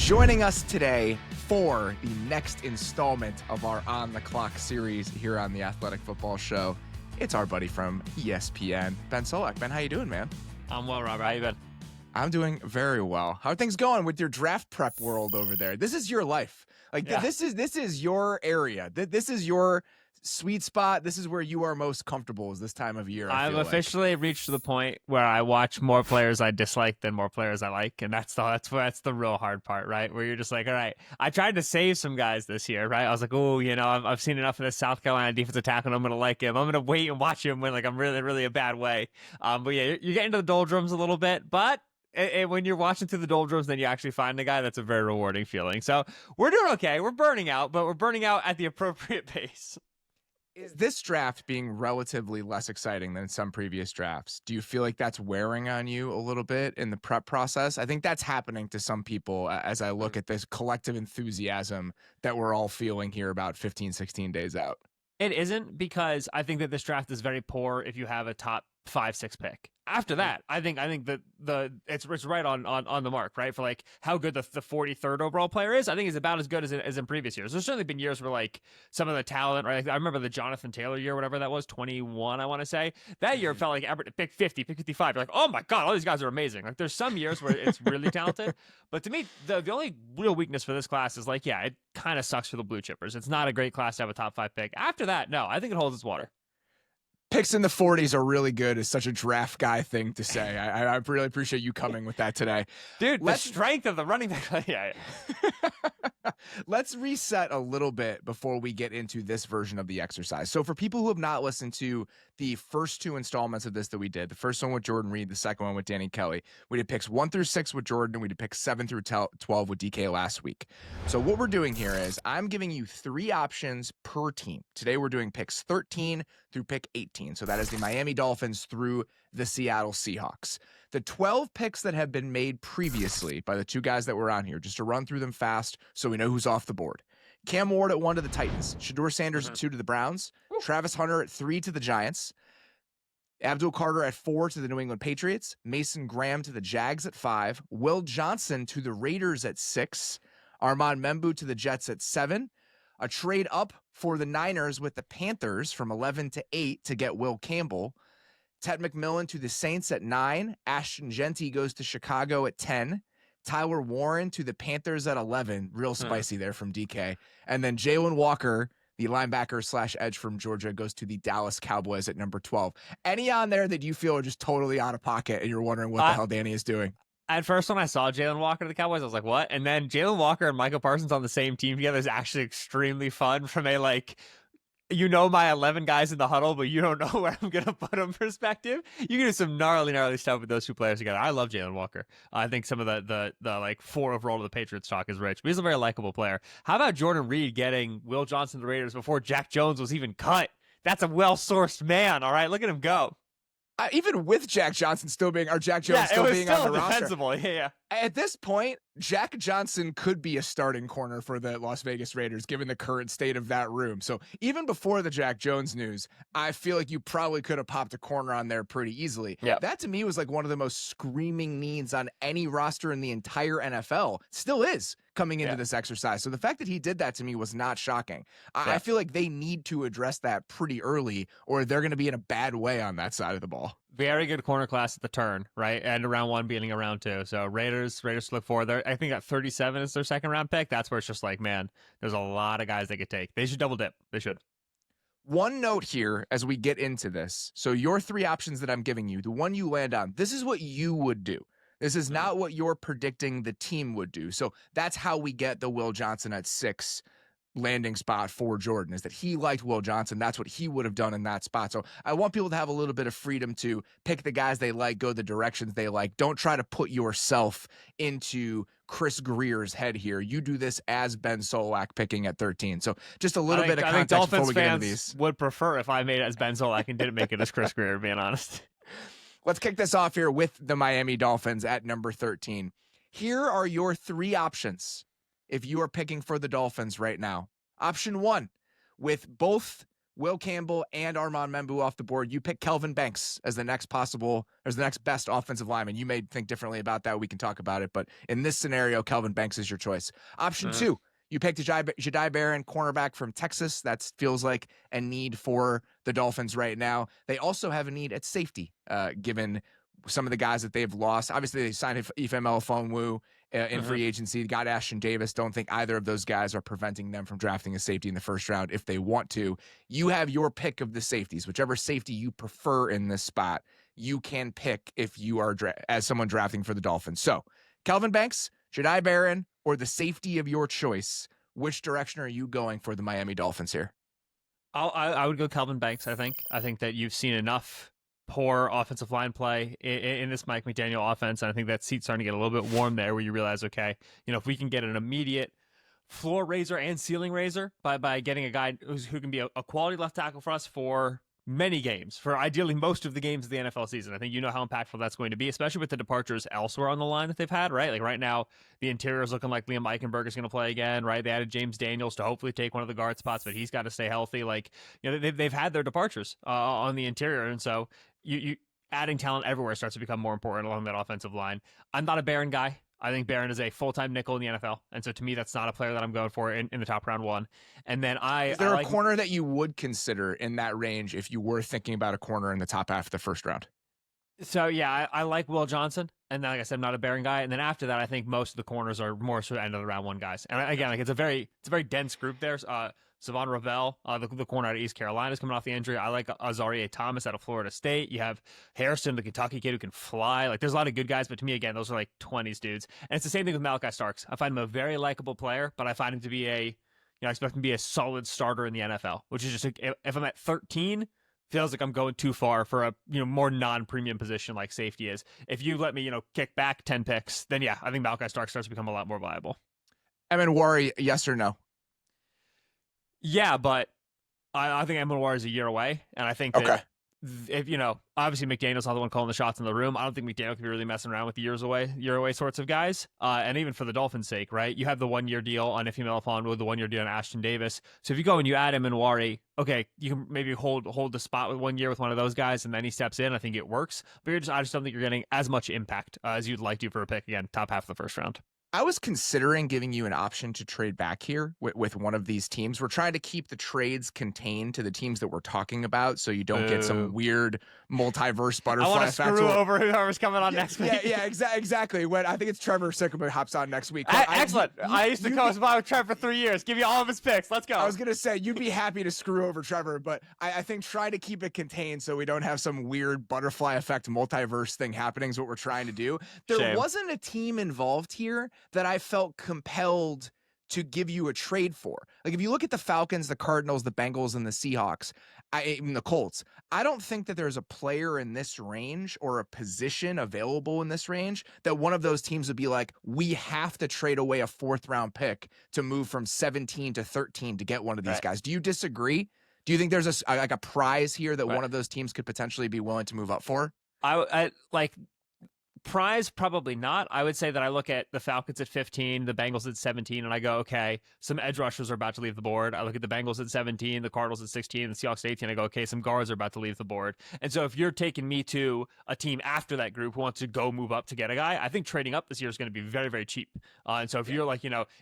Joining us today for the next installment of our On the Clock series here on the Athletic Football Show, it's our buddy from ESPN, Ben Solak. Ben, how you doing, man? I'm well, Robert. How you been? I'm doing very well. How are things going with your draft prep world over there? This is your life. This is your area. This is your sweet spot. This is where you are most comfortable is this time of year. I've officially reached the point where I watch more players I dislike than more players I like, and that's the real hard part, right? Where you're just like, all right, I tried to save some guys this year, right? I was like, oh, I've seen enough of this South Carolina defensive tackle, and I'm gonna like him. I'm gonna wait and watch him when I'm really, really a bad way. But yeah, you're getting to the doldrums a little bit, but. And when you're watching through the doldrums, then you actually find the guy. That's a very rewarding feeling. So we're doing okay. We're burning out, but we're burning out at the appropriate pace. Is this draft being relatively less exciting than some previous drafts? Do you feel like that's wearing on you a little bit in the prep process? I think that's happening to some people as I look at this collective enthusiasm that we're all feeling here about 15, 16 days out. It isn't, because I think that this draft is very poor if you have a top 5-6 pick. After that, I think that it's right on the mark, right? For like how good the 43rd overall player is. I think he's about as good as in previous years. There's certainly been years where like some of the talent, right? Like, I remember the Jonathan Taylor year, whatever that was, 21, I want to say. That year felt like Everett pick 50, pick 55. You're like, oh my God, all these guys are amazing. Like there's some years where it's really talented. But to me, the only real weakness for this class is like, yeah, it kind of sucks for the blue chippers. It's not a great class to have a top 5 pick. After that, no, I think it holds its water. Picks in the 40s are really good is such a draft guy thing to say. I really appreciate you coming with that today. Dude, the strength of the running back. Yeah. Let's reset a little bit before we get into this version of the exercise. So for people who have not listened to the first 2 installments of this that we did, the first one with Jordan Reed, the second one with Danny Kelly, we did picks 1 through 6 with Jordan, and we did picks 7 through 12 with DK last week. So what we're doing here is I'm giving you 3 options per team. Today we're doing picks 13 through pick 18. So that is the Miami Dolphins through the Seattle Seahawks. The 12 picks that have been made previously by the 2 guys that were on here, just to run through them fast so we know who's off the board. Cam Ward at 1 to the Titans. Shedeur Sanders at 2 to the Browns. Travis Hunter at 3 to the Giants. Abdul Carter at 4 to the New England Patriots. Mason Graham to the Jags at 5. Will Johnson to the Raiders at 6. Armand Membu to the Jets at 7. A trade up for the Niners with the Panthers from 11 to 8 to get Will Campbell. Ted McMillan to the Saints at 9. Ashton Genty goes to Chicago at 10. Tyler Warren to the Panthers at 11. Real spicy there from DK. And then Jalen Walker, the linebacker / edge from Georgia, goes to the Dallas Cowboys at number 12. Any on there that you feel are just totally out of pocket and you're wondering what the hell Danny is doing? At first, when I saw Jalen Walker to the Cowboys, I was like, what? And then Jalen Walker and Michael Parsons on the same team together is actually extremely fun from a, like, my 11 guys in the huddle, but you don't know where I'm going to put them perspective. You can do some gnarly stuff with those 2 players together. I love Jalen Walker. I think some of the like 4 overall to the Patriots talk is rich, but he's a very likable player. How about Jordan Reed getting Will Johnson to the Raiders before Jack Jones was even cut? That's a well-sourced man, all right? Look at him go. Even with Jack Jones still being on the roster. Yeah. At this point, Jack Johnson could be a starting corner for the Las Vegas Raiders, given the current state of that room. So even before the Jack Jones news, I feel like you probably could have popped a corner on there pretty easily. Yep. That to me was like one of the most screaming needs on any roster in the entire NFL. Still is coming into this exercise. So the fact that he did that to me was not shocking. I feel like they need to address that pretty early, or they're going to be in a bad way on that side of the ball. Very good corner class at the turn, right? And round 1 beating a round 2. So Raiders to look for. I think at 37 is their second round pick. That's where it's just like, man, there's a lot of guys they could take. They should double dip. They should. One note here as we get into this. So your 3 options that I'm giving you, the one you land on, this is what you would do. This is not what you're predicting the team would do. So that's how we get the Will Johnson at 6 landing spot for Jordan, is that he liked Will Johnson. That's what he would have done in that spot. So I want people to have a little bit of freedom to pick the guys they like, go the directions they like. Don't try to put yourself into Chris Greer's head here. You do this as Ben Solak picking at 13. So just a little bit of context before we get into these. Would prefer if I made it as Ben Solak and didn't make it as Chris Greer, being honest. Let's kick this off here with the Miami Dolphins at number 13. Here are your 3 options if you are picking for the Dolphins right now. Option 1, with both Will Campbell and Armand Membu off the board. You pick Kelvin Banks as the next best offensive lineman. You may think differently about that. We can talk about it. But in this scenario, Kelvin Banks is your choice. Option 2, you picked Jedi Barron, cornerback from Texas. That feels like a need for the Dolphins right now. They also have a need at safety, given some of the guys that they've lost. Obviously, they signed Ifeanyi Ofonwu in free agency. Got Ashton Davis. Don't think either of those guys are preventing them from drafting a safety in the first round if they want to. You have your pick of the safeties. Whichever safety you prefer in this spot, you can pick if you are as someone drafting for the Dolphins. So, Kelvin Banks, Jedi Barron, or the safety of your choice, which direction are you going for the Miami Dolphins here? I would go Kelvin Banks, I think. I think that you've seen enough poor offensive line play in this Mike McDaniel offense, and I think that seat's starting to get a little bit warm there where you realize, okay, if we can get an immediate floor raiser and ceiling raiser by getting a guy who can be a quality left tackle for us for many games, for ideally most of the games of the NFL season. I think you know how impactful that's going to be, especially with the departures elsewhere on the line that they've had, right? Like right now, the interior is looking like Liam Eichenberg is going to play again, right? They added James Daniels to hopefully take one of the guard spots, but he's got to stay healthy. Like, they've had their departures on the interior, and so you adding talent everywhere starts to become more important along that offensive line. I'm not a Barron guy. I think Barron is a full-time nickel in the NFL, and so to me, that's not a player that I'm going for in the top round 1. And then is there a corner that you would consider in that range if you were thinking about a corner in the top half of the first round? So yeah, I like Will Johnson, and then like I said, I'm not a Barron guy. And then after that, I think most of the corners are more sort of end of the round 1 guys. And again, like it's a very dense group there. Savon Ravel, the corner out of East Carolina, is coming off the injury. I like Azarie Thomas out of Florida State. You have Harrison, the Kentucky kid who can fly. Like, there's a lot of good guys, but to me, again, those are like 20s dudes. And it's the same thing with Malachi Starks. I find him a very likable player, but I find him to be I expect him to be a solid starter in the NFL, which is just, if I'm at 13, feels like I'm going too far for a more non-premium position like safety is. If you let me, kick back 10 picks, then yeah, I think Malachi Starks starts to become a lot more viable. Worry, yes or no? Yeah, but I think Amenwar is a year away, and I think that if obviously McDaniel's not the one calling the shots in the room. I don't think McDaniel can be really messing around with the year away sorts of guys. And even for the Dolphins' sake, right? You have the 1-year deal on Ifeanyi Ofonwu, the 1-year deal on Ashton Davis. So if you go and you add Amenwar, okay, you can maybe hold the spot with 1 year with one of those guys, and then he steps in. I think it works. But I just don't think you're getting as much impact as you'd like to for a pick again, top half of the first round. I was considering giving you an option to trade back here with one of these teams. We're trying to keep the trades contained to the teams that we're talking about, so you don't get some weird multiverse butterfly effect. I want to screw over whoever's coming on next week. Yeah, exactly. When I think it's Trevor Sycamore hops on next week. Excellent. I used to co-spot with Trevor for 3 years. Give you all of his picks. Let's go. I was going to say, you'd be happy to screw over Trevor, but I think try to keep it contained so we don't have some weird butterfly effect multiverse thing happening is what we're trying to do. There wasn't a team involved here that I felt compelled to give you a trade for. Like, if you look at the Falcons, the Cardinals, the Bengals, and the Seahawks, even the Colts, I don't think that there's a player in this range or a position available in this range that one of those teams would be like, we have to trade away a 4th-round pick to move from 17 to 13 to get one of these guys. Do you disagree? Do you think there's a prize here that one of those teams could potentially be willing to move up for? I like prize, probably not. I would say that I look at the Falcons at 15, the Bengals at 17, and I go, okay, some edge rushers are about to leave the board. I look at the Bengals at 17, the Cardinals at 16, the Seahawks at 18. I go, okay, some guards are about to leave the board. And so if you're taking me to a team after that group who wants to go move up to get a guy, I think trading up this year is going to be very, very cheap. And so if you're like,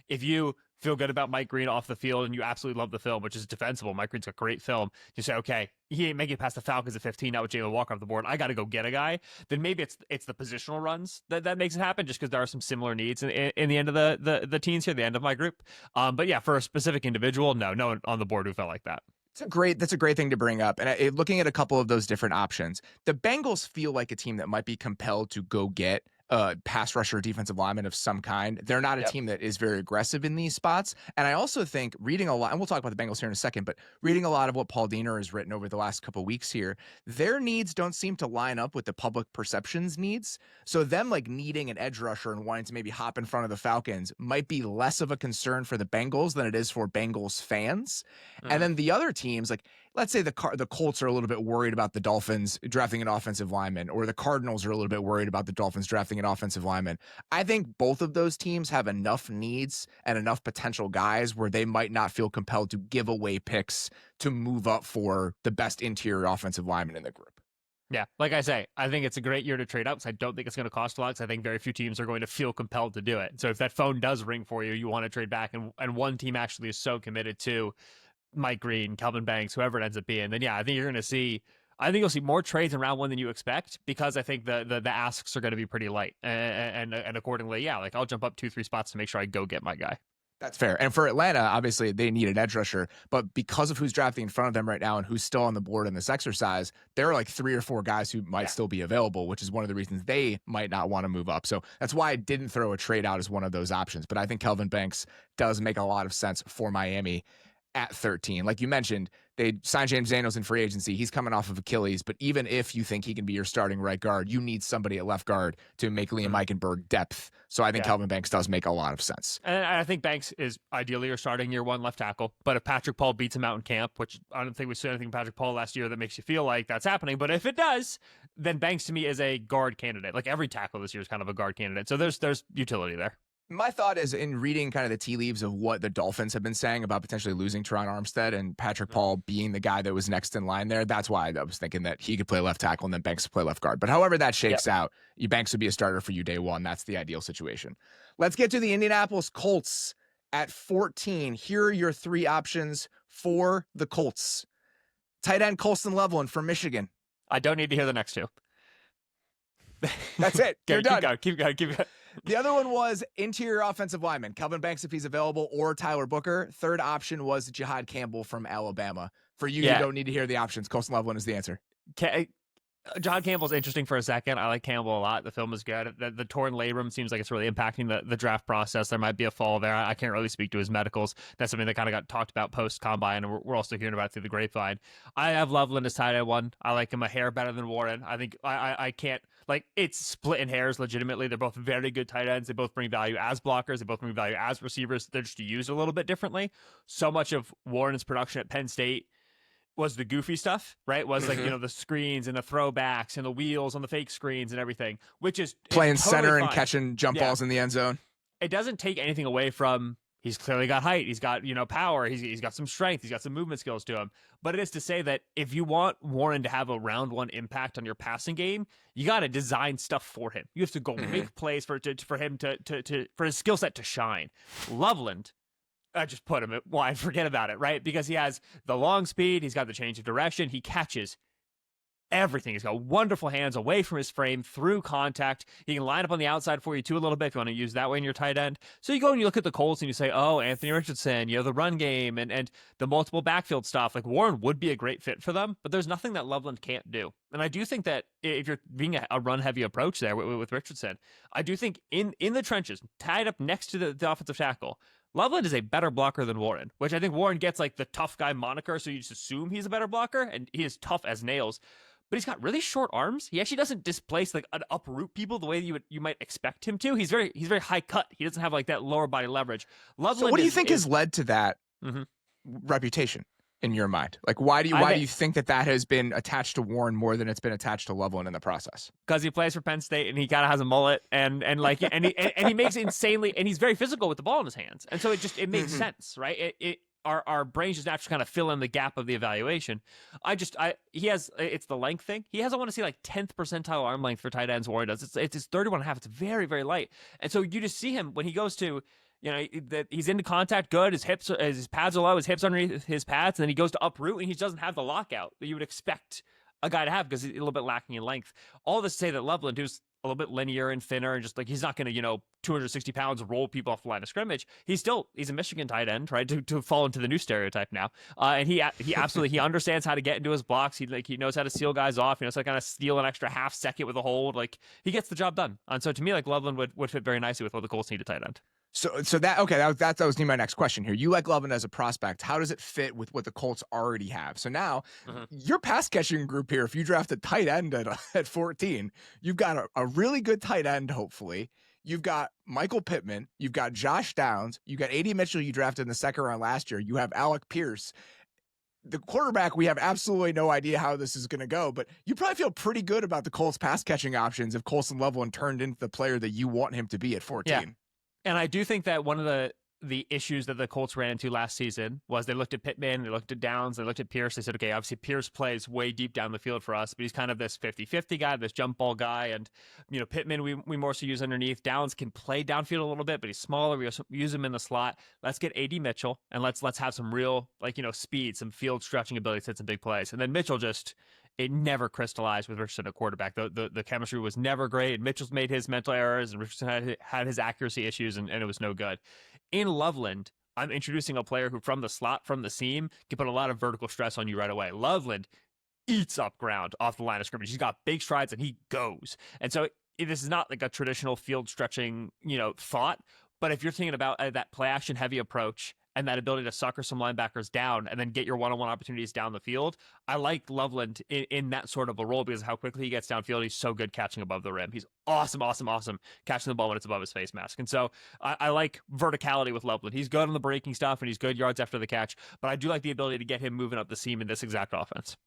if you feel good about Mike Green off the field and you absolutely love the film, which is defensible. Mike Green's got great film. You say, okay, he ain't making it past the Falcons at 15, now with Jalen Walker off the board. I got to go get a guy. Then maybe it's the positional runs that makes it happen, just because there are some similar needs in the end of the teens here, the end of my group. But yeah, for a specific individual, no one on the board who felt like that. That's a great thing to bring up. And looking at a couple of those different options, the Bengals feel like a team that might be compelled to go get pass rusher, defensive lineman of some kind. They're not a team that is very aggressive in these spots. And I also think reading a lot, and we'll talk about the Bengals here in a second, but reading a lot of what Paul Diener has written over the last couple of weeks here, their needs don't seem to line up with the public perceptions needs. So them like needing an edge rusher and wanting to maybe hop in front of the Falcons might be less of a concern for the Bengals than it is for Bengals fans. And then the other teams, like let's say the Colts are a little bit worried about the Dolphins drafting an offensive lineman, or the Cardinals are a little bit worried about the Dolphins drafting an offensive lineman. I think both of those teams have enough needs and enough potential guys where they might not feel compelled to give away picks to move up for the best interior offensive lineman in the group. Yeah, like I say, I think it's a great year to trade up because I don't think it's going to cost a lot, because I think very few teams are going to feel compelled to do it. So if that phone does ring for you, you want to trade back, and one team actually is so committed to Mike Green, Kelvin Banks, whoever it ends up being, then yeah, I think you're going to see. I think you'll see more trades in round one than you expect, because I think the asks are going to be pretty light, and accordingly, yeah, like I'll jump up 2-3 spots to make sure I go get my guy. That's fair. And for Atlanta, obviously they need an edge rusher, but because of who's drafting in front of them right now and who's still on the board in this exercise, there are like 3 or 4 guys who might still be available, which is one of the reasons they might not want to move up. So that's why I didn't throw a trade out as one of those options. But I think Kelvin Banks does make a lot of sense for Miami at 13. Like you mentioned, they signed James Daniels in free agency. He's coming off of Achilles, but even if you think he can be your starting right guard, you need somebody at left guard to make Liam Eichenberg depth. So I think Kelvin Banks does make a lot of sense. And I think Banks is ideally your starting year one left tackle. But if Patrick Paul beats him out in camp, which I don't think we saw anything from Patrick Paul last year that makes you feel like that's happening, but if it does, then Banks to me is a guard candidate. Like every tackle this year is kind of a guard candidate. So there's utility there. My thought is, in reading kind of the tea leaves of what the Dolphins have been saying about potentially losing Teron Armstead and Patrick Paul being the guy that was next in line there, that's why I was thinking that he could play left tackle and then Banks would play left guard. But however that shakes out, Banks would be a starter for you day one. That's the ideal situation. Let's get to the Indianapolis Colts at 14. Here are your 3 options for the Colts. Tight end Colston Loveland from Michigan. I don't need to hear the next 2. That's it. You're done. Keep going. The other one was interior offensive lineman, Kelvin Banks if he's available, or Tyler Booker. Third option was Jihad Campbell from Alabama. For you, you don't need to hear the options. Colston Loveland is the answer. John Campbell's interesting for a second. I like Campbell a lot. The film is good. The torn labrum seems like it's really impacting the draft process. There might be a fall there. I can't really speak to his medicals. That's something that kind of got talked about post-combine, and we're also hearing about it through the grapevine. I have Loveland as tight end 1. I like him a hair better than Warren. I think I can't, like, it's splitting hairs legitimately. They're both very good tight ends. They both bring value as blockers. They both bring value as receivers. They're just used a little bit differently. So much of Warren's production at Penn State was the goofy stuff, right? Was like, the screens and the throwbacks and the wheels on the fake screens and everything, which is playing totally center fine. And catching jump balls in the end zone. It doesn't take anything away from, he's clearly got height. He's got, power. He's got some strength. He's got some movement skills to him. But it is to say that if you want Warren to have a round 1 impact on your passing game, you got to design stuff for him. You have to go make plays for him for his skill set to shine. Loveland, I just put him at wide, forget about it, right? Because he has the long speed, he's got the change of direction, he catches everything. He's got wonderful hands away from his frame, through contact. He can line up on the outside for you too a little bit if you want to use that way in your tight end. So you go and you look at the Colts and you say, oh, Anthony Richardson, the run game and the multiple backfield stuff. Like Warren would be a great fit for them, but there's nothing that Loveland can't do. And I do think that if you're being a run-heavy approach there with Richardson, I do think in the trenches, tied up next to the offensive tackle, Loveland is a better blocker than Warren, which I think Warren gets like the tough guy moniker, so you just assume he's a better blocker, and he is tough as nails. But he's got really short arms. He actually doesn't displace like uproot people the way you might expect him to. He's very high cut. He doesn't have like that lower body leverage. Loveland. So what do you think has led to that reputation in your mind? Like why do you think that has been attached to Warren more than it's been attached to Loveland in the process? Because he plays for Penn State and he kind of has a mullet and he makes insanely, and he's very physical with the ball in his hands, and so it makes sense, right? Our brains just naturally kind of fill in the gap of the evaluation. He has, it's the length thing. He has, I want to say, like 10th percentile arm length for tight ends. Warren does. It's 31.5. It's very, very light. And so you just see him when he goes to, he's into contact good. His pads are low. His hips underneath his pads, and then he goes to uproot, and he doesn't have the lockout that you would expect a guy to have because he's a little bit lacking in length. All this to say that Loveland, who's a little bit linear and thinner, and just like he's not going to 260 pounds roll people off the line of scrimmage. He's a Michigan tight end, right? To fall into the new stereotype now, and he absolutely he understands how to get into his blocks. He knows how to seal guys off. He knows how to kind of steal an extra half second with a hold. Like he gets the job done. And so to me, like Loveland would fit very nicely with what the Colts need a tight end. So that was my next question here. You like Loveland as a prospect. How does it fit with what the Colts already have? So now your pass catching group here, if you draft a tight end at 14, you've got a really good tight end, hopefully. You've got Michael Pittman. You've got Josh Downs. You got A.D. Mitchell you drafted in the second round last year. You have Alec Pierce. the quarterback, we have absolutely no idea how this is going to go, but you probably feel pretty good about the Colts pass catching options if Colson Loveland turned into the player that you want him to be at 14. Yeah. And I do think that one of the issues that the Colts ran into last season was they looked at Pittman, they looked at Downs, they looked at Pierce. They said, okay, obviously Pierce plays way deep down the field for us, but he's kind of this 50-50 guy, this jump ball guy. And, Pittman, we more so use underneath. Downs can play downfield a little bit, but he's smaller. We use him in the slot. Let's get AD Mitchell and let's have some real, speed, some field stretching ability to hit some big plays. And then Mitchell it never crystallized with Richardson at quarterback. The chemistry was never great. Mitchell's made his mental errors, and Richardson had his accuracy issues, and it was no good. In Loveland, I'm introducing a player who, from the slot, from the seam, can put a lot of vertical stress on you right away. Loveland eats up ground off the line of scrimmage. He's got big strides, and he goes. And so this is not like a traditional field stretching, thought. But if you're thinking about that play action heavy approach and that ability to sucker some linebackers down and then get your one-on-one opportunities down the field, I like Loveland in that sort of a role because of how quickly he gets downfield. He's so good catching above the rim. He's awesome catching the ball when it's above his face mask. And so I like verticality with Loveland. He's good on the breaking stuff and he's good yards after the catch, but I do like the ability to get him moving up the seam in this exact offense.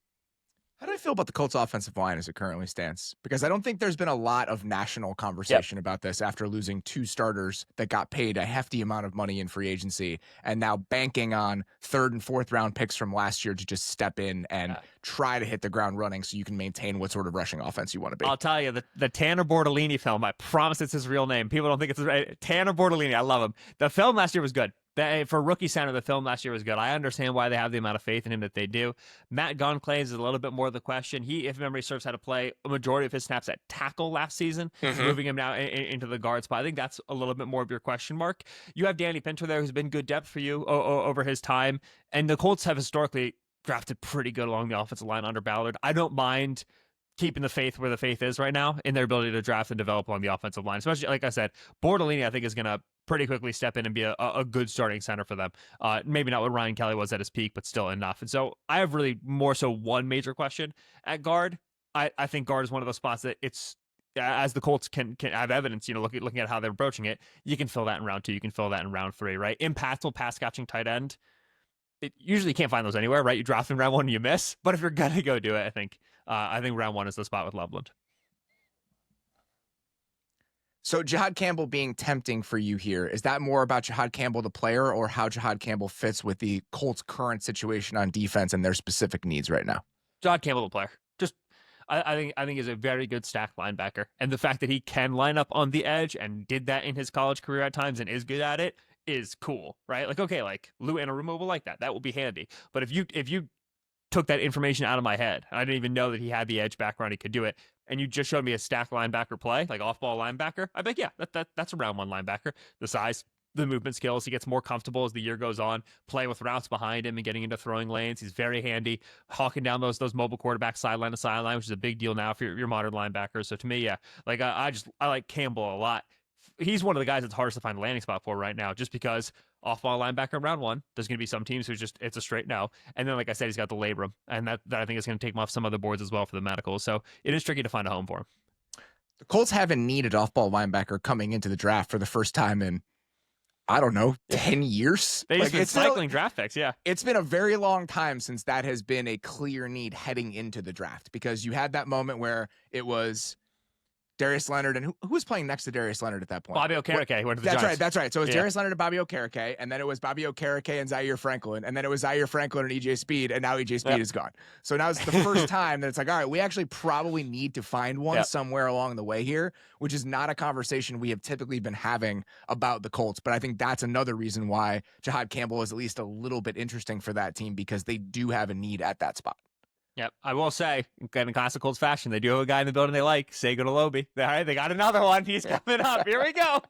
How do I feel about the Colts offensive line as it currently stands? Because I don't think there's been a lot of national conversation about this after losing 2 starters that got paid a hefty amount of money in free agency and now banking on 3rd and 4th round picks from last year to just step in and try to hit the ground running so you can maintain what sort of rushing offense you want to be. I'll tell you, the Tanner Bortolini film, I promise it's his real name. People don't think it's right. Tanner Bortolini, I love him. The film last year was good. For rookie center, the film last year was good. I understand why they have the amount of faith in him that they do. Matt Goncalves is a little bit more of the question. He, if memory serves, had to play a majority of his snaps at tackle last season, moving him now into the guard spot. I think that's a little bit more of your question mark. You have Danny Pinter there, who's been good depth for you over his time. And the Colts have historically drafted pretty good along the offensive line under Ballard. I don't mind keeping the faith where the faith is right now in their ability to draft and develop along the offensive line. Especially, like I said, Bortolini, I think, is going to pretty quickly step in and be a good starting center for them. Maybe not what Ryan Kelly was at his peak, but still enough. And so I have really more so one major question at guard. I think guard is one of those spots that it's, as the Colts can have evidence, looking at how they're approaching it, you can fill that in round 2, you can fill that in round 3, right? Impactful pass catching tight end. It usually can't find those anywhere, right? You draft in round 1 and you miss, but if you're gonna go do it, I think round 1 is the spot with Loveland. So Jihad Campbell being tempting for you here, is that more about Jihad Campbell the player or how Jihad Campbell fits with the Colts' current situation on defense and their specific needs right now? Jihad Campbell the player. I think he's a very good stack linebacker. And the fact that he can line up on the edge and did that in his college career at times and is good at it is cool, right? Like Lou Anarumo will like that. That will be handy. But if you took that information out of my head, and I didn't even know that he had the edge background, he could do it, and you just showed me a stack linebacker play, like off-ball linebacker, I'd be like, yeah, that's a round 1 linebacker. The size, the movement skills, he gets more comfortable as the year goes on, playing with routes behind him and getting into throwing lanes. He's very handy, hawking down those mobile quarterbacks sideline to sideline, which is a big deal now for your modern linebackers. So to me, yeah, I like Campbell a lot. He's one of the guys that's hardest to find a landing spot for right now, just because off-ball linebacker in round 1, there's going to be some teams who's it's a straight no. And then, like I said, he's got the labrum, and that I think is going to take him off some other boards as well for the medicals. So it is tricky to find a home for him. The Colts haven't needed off-ball linebacker coming into the draft for the first time in, I don't know, 10 years. They've been cycling draft picks, yeah. It's been a very long time since that has been a clear need heading into the draft, because you had that moment where it was Darius Leonard, and who was playing next to Darius Leonard at that point? Bobby Okereke went to the Giants. That's right. So it was Darius Leonard and Bobby Okereke, and then it was Bobby Okereke and Zaire Franklin, and then it was Zaire Franklin and EJ Speed, and now EJ Speed is gone. So now it's the first time that it's like, all right, we actually probably need to find one somewhere along the way here, which is not a conversation we have typically been having about the Colts. But I think that's another reason why Jihad Campbell is at least a little bit interesting for that team, because they do have a need at that spot. Yep, I will say, in classic Colts fashion, they do have a guy in the building they like, Sega Alobi. All right, they got another one. He's coming up. Here we go.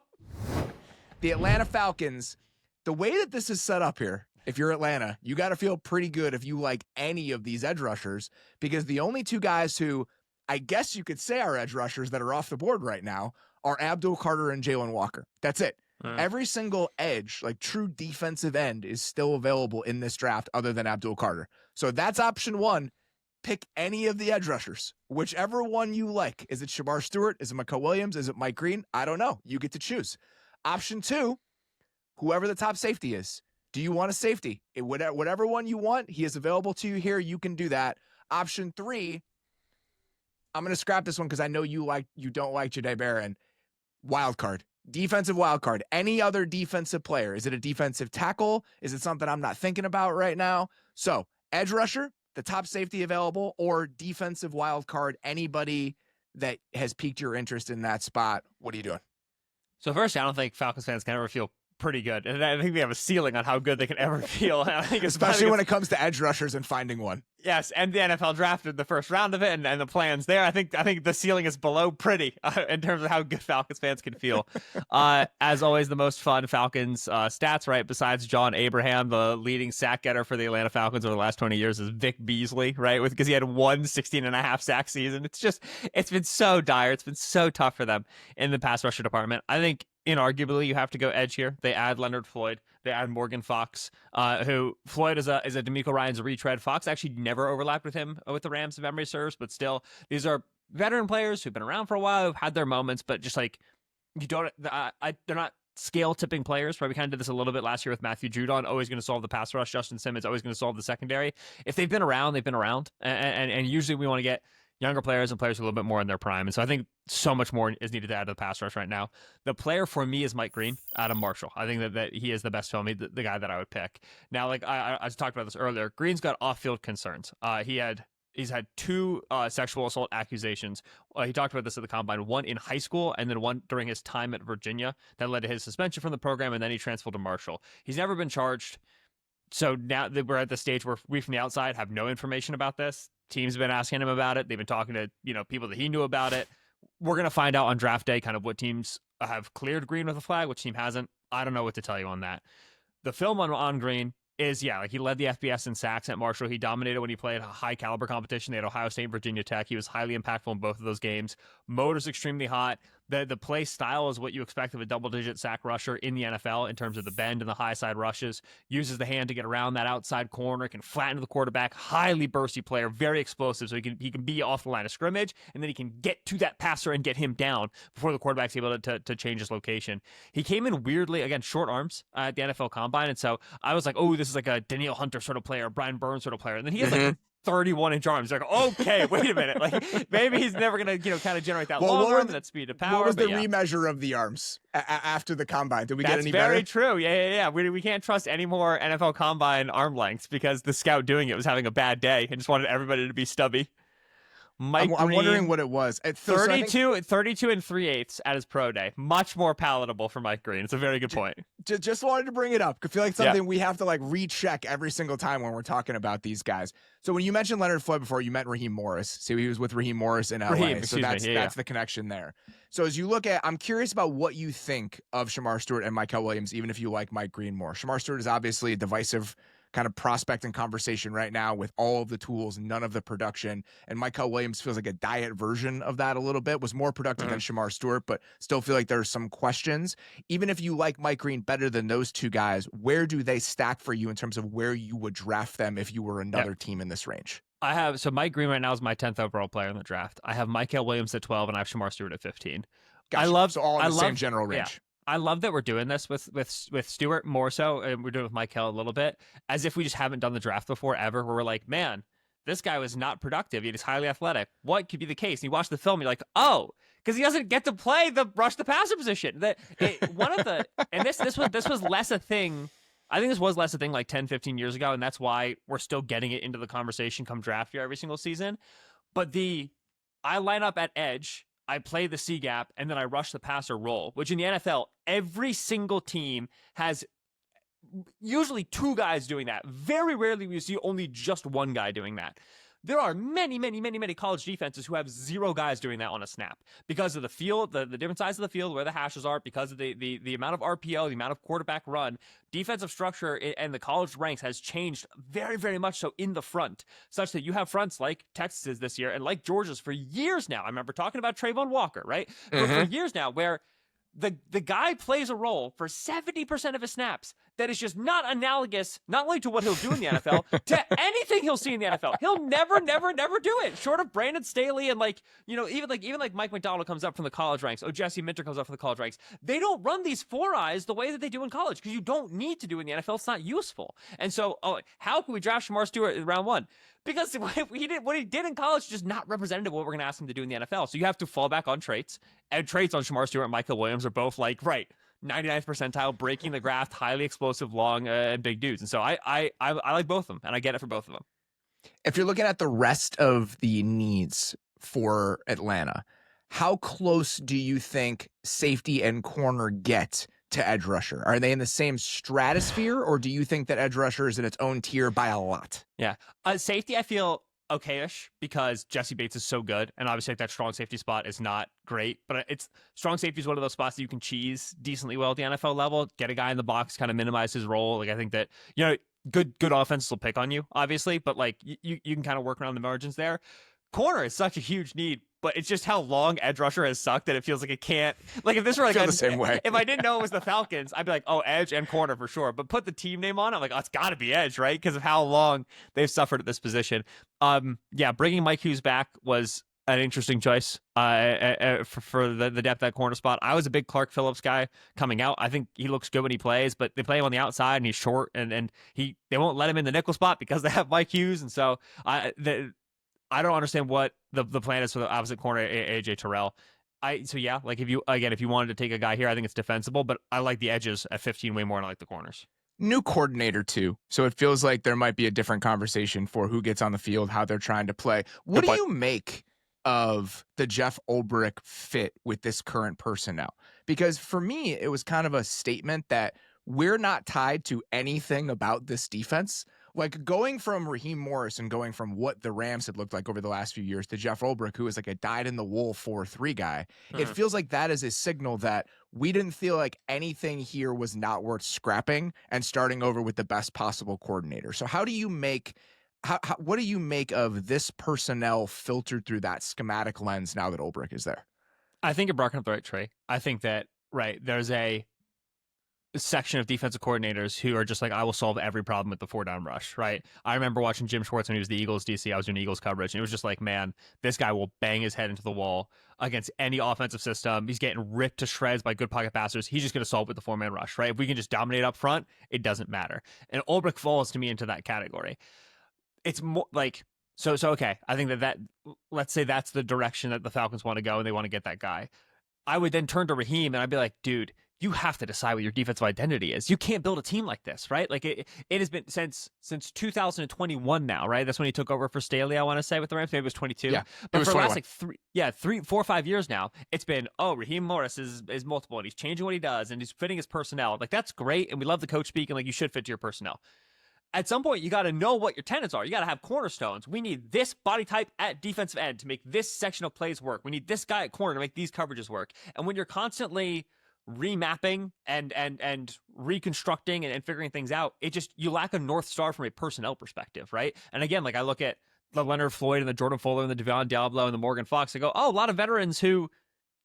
The Atlanta Falcons, the way that this is set up here, if you're Atlanta, you got to feel pretty good if you like any of these edge rushers, because the only 2 guys who I guess you could say are edge rushers that are off the board right now are Abdul Carter and Jalen Walker. That's it. Every single edge, like true defensive end, is still available in this draft other than Abdul Carter. So that's option 1. Pick any of the edge rushers, whichever one you like. Is it Shamar Stewart? Is it Miko Williams? Is it Mike Green? I don't know. You get to choose. Option 2, whoever the top safety is. Do you want a safety? Whatever one you want, he is available to you here. You can do that. Option 3, I'm going to scrap this one because I know you don't like Jahdae Barron. Wild card. Defensive wild card. Any other defensive player? Is it a defensive tackle? Is it something I'm not thinking about right now? So, edge rusher, the top safety available, or defensive wild card, anybody that has piqued your interest in that spot. What are you doing? So first, I don't think Falcons fans can ever feel pretty good. And I think they have a ceiling on how good they can ever feel. I think especially when it comes to edge rushers and finding one. Yes, and the NFL drafted the first round of it, and the plans there. I think the ceiling is below pretty in terms of how good Falcons fans can feel. As always, the most fun Falcons stats, right? Besides John Abraham, the leading sack getter for the Atlanta Falcons over the last 20 years is Vic Beasley, right? Because he had one 16.5 sack season. It's been so dire. It's been so tough for them in the pass rusher department. I think inarguably you have to go edge here. They add Leonard Floyd. They add Morgan Fox, who Floyd is a DeMeco Ryans retread. Fox actually never overlapped with him with the Rams, if memory serves, but still, these are veteran players who've been around for a while, who've had their moments, but just like they're not scale tipping players, right? We kind of did this a little bit last year with Matthew Judon, always going to solve the pass rush. Justin Simmons, always going to solve the secondary. If they've been around, they've been around, and usually we want to get younger players and players a little bit more in their prime. And so I think so much more is needed to add to the pass rush right now. The player for me is Mike Green out of Marshall. I think that he is the best for me, the guy that I would pick. Now, like I talked about this earlier, Green's got off-field concerns. He's had 2 sexual assault accusations. He talked about this at the Combine, one in high school and then one during his time at Virginia that led to his suspension from the program, and then he transferred to Marshall. He's never been charged. So now that we're at the stage where we from the outside have no information about this. Teams have been asking him about it. They've been talking to people that he knew about it. We're going to find out on draft day kind of what teams have cleared Green with a flag, which team hasn't. I don't know what to tell you on that. The film on Green is, like he led the FBS in sacks at Marshall. He dominated when he played a high caliber competition. They had Ohio State and Virginia Tech. He was highly impactful in both of those games. Motor's extremely hot. The play style is what you expect of a double-digit sack rusher in the NFL in terms of the bend and the high side rushes. Uses the hand to get around that outside corner, can flatten the quarterback. Highly bursty player, very explosive. So he can be off the line of scrimmage, and then he can get to that passer and get him down before the quarterback's able to change his location. He came in weirdly, again, short arms at the NFL Combine, and so I was like, oh, this is like a Danielle Hunter sort of player, Brian Burns sort of player. And then he has like 31-inch arms. Like, okay, wait a minute. Like, maybe he's never going to, kind of generate that long arm, that speed of power. What was the remeasure of the arms after the Combine? Did we get any better? That's very true. Yeah. We can't trust any more NFL Combine arm lengths because the scout doing it was having a bad day and just wanted everybody to be stubby. I'm wondering what it was. 32 and 3/8 at his pro day. Much more palatable for Mike Green. It's a very good point. Just wanted to bring it up. I feel like something we have to recheck every single time when we're talking about these guys. So when you mentioned Leonard Floyd before, you meant Raheem Morris. So he was with Raheem Morris in LA. So that's the connection there. So as you look at, I'm curious about what you think of Shamar Stewart and Mykel Williams, even if you like Mike Green more. Shamar Stewart is obviously a divisive kind of prospect and conversation right now with all of the tools, none of the production. And Mykel Williams feels like a diet version of that a little bit, was more productive than Shamar Stewart, but still feel like there's some questions. Even if you like Mike Green better than those two guys, where do they stack for you in terms of where you would draft them if you were another team in this range? So Mike Green right now is my 10th overall player in the draft. I have Mykel Williams at 12 and I have Shamar Stewart at 15. Gotcha. So all in the same general range. Yeah. I love that we're doing this with Stewart more so, and we're doing it with Mykel a little bit, as if we just haven't done the draft before ever, where we're like, man, this guy was not productive, yet he's highly athletic. What could be the case? And you watch the film, you're like, oh, because he doesn't get to play the rush the passer position. This was less a thing. I think this was less a thing like 10, 15 years ago, and that's why we're still getting it into the conversation come draft year every single season. But I line up at edge, I play the C gap, and then I rush the passer roll, which in the NFL, every single team has usually 2 guys doing that. Very rarely we see only just one guy doing that. There are many, many, many, many college defenses who have 0 guys doing that on a snap because of the field, the different sides of the field, where the hashes are, because of the amount of RPO, the amount of quarterback run. Defensive structure and the college ranks has changed very, very much so in the front, such that you have fronts like Texas this year and like Georgia's for years now. I remember talking about Trayvon Walker, right? For years now, where the guy plays a role for 70% of his snaps. that is just not analogous, not only to what he'll do in the NFL, to anything he'll see in the NFL. He'll never do it, short of Brandon Staley and even Mike McDonald comes up from the college ranks. Oh, Jesse Minter comes up from the college ranks. They don't run these four eyes the way that they do in college because you don't need to do in the NFL. It's not useful. And so, how can we draft Shamar Stewart in round 1? Because what he did in college is just not representative of what we're going to ask him to do in the NFL. So you have to fall back on traits. And traits on Shamar Stewart and Michael Williams are both 99th percentile, breaking the graft, highly explosive, long, and big dudes. And so I like both of them, and I get it for both of them. If you're looking at the rest of the needs for Atlanta, how close do you think safety and corner get to edge rusher? Are they in the same stratosphere, or do you think that edge rusher is in its own tier by a lot? Yeah. Safety, I feel okay-ish because Jesse Bates is so good, and obviously that strong safety spot is not great, but it's strong safety is one of those spots that you can cheese decently well at the NFL level, get a guy in the box, kind of minimize his role. I think that, good offenses will pick on you, obviously, but you can kind of work around the margins there. Corner is such a huge need, but it's just how long edge rusher has sucked that it feels like it can't. If this were the same way. If I didn't know it was the Falcons, I'd be like, oh, edge and corner for sure. But put the team name on it, I'm like, oh, it's got to be edge, right? Because of how long they've suffered at this position. Bringing Mike Hughes back was an interesting choice for the depth at corner spot. I was a big Clark Phillips guy coming out. I think he looks good when he plays, but they play him on the outside and he's short, and they won't let him in the nickel spot because they have Mike Hughes, and so I don't understand what the plan is for the opposite corner, AJ Terrell. If you wanted to take a guy here, I think it's defensible, but I like the edges at 15 way more than I like the corners. New coordinator too, so it feels like there might be a different conversation for who gets on the field, how they're trying to play. What do you make of the Jeff Ulbrich fit with this current personnel? Because for me, it was kind of a statement that we're not tied to anything about this defense. Going from Raheem Morris and going from what the Rams had looked like over the last few years to Jeff Ulbrich, who was a dyed-in-the-wool 4-3 guy, it feels like that is a signal that we didn't feel like anything here was not worth scrapping and starting over with the best possible coordinator. So what do you make of this personnel filtered through that schematic lens now that Ulbrich is there? I think you're barking up the right tree. I think that, there's a section of defensive coordinators who are just I will solve every problem with the 4-down rush, right? I remember watching Jim Schwartz when he was the Eagles DC. I was doing Eagles coverage, and it was just man, this guy will bang his head into the wall against any offensive system. He's getting ripped to shreds by good pocket passers. He's just going to solve with the 4-man rush, right? If we can just dominate up front, it doesn't matter. And Ulbrich falls to me into that category. It's more okay. I think that let's say that's the direction that the Falcons want to go, and they want to get that guy. I would then turn to Raheem, and I'd be like, dude, you have to decide what your defensive identity is. You can't build a team like this, right? It has been since 2021 now, right? That's when he took over for Staley, I want to say, with the Rams. Maybe it was 22. Yeah, but for the last 3, 4, 5 years now, it's been, Raheem Morris is multiple, and he's changing what he does, and he's fitting his personnel. That's great, and we love the coach speak, and you should fit to your personnel. At some point, you got to know what your tenets are. You got to have cornerstones. We need this body type at defensive end to make this section of plays work. We need this guy at corner to make these coverages work. And when you're constantly remapping and reconstructing and figuring things out, you lack a North Star from a personnel perspective, right? And again, I look at the Leonard Floyd and the Jordan Fuller and the Devon Diablo and the Morgan Fox. I go, a lot of veterans who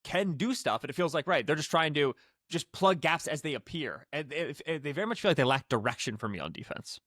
can do stuff. And it feels they're just trying to just plug gaps as they appear. And they very much feel like they lack direction for me on defense.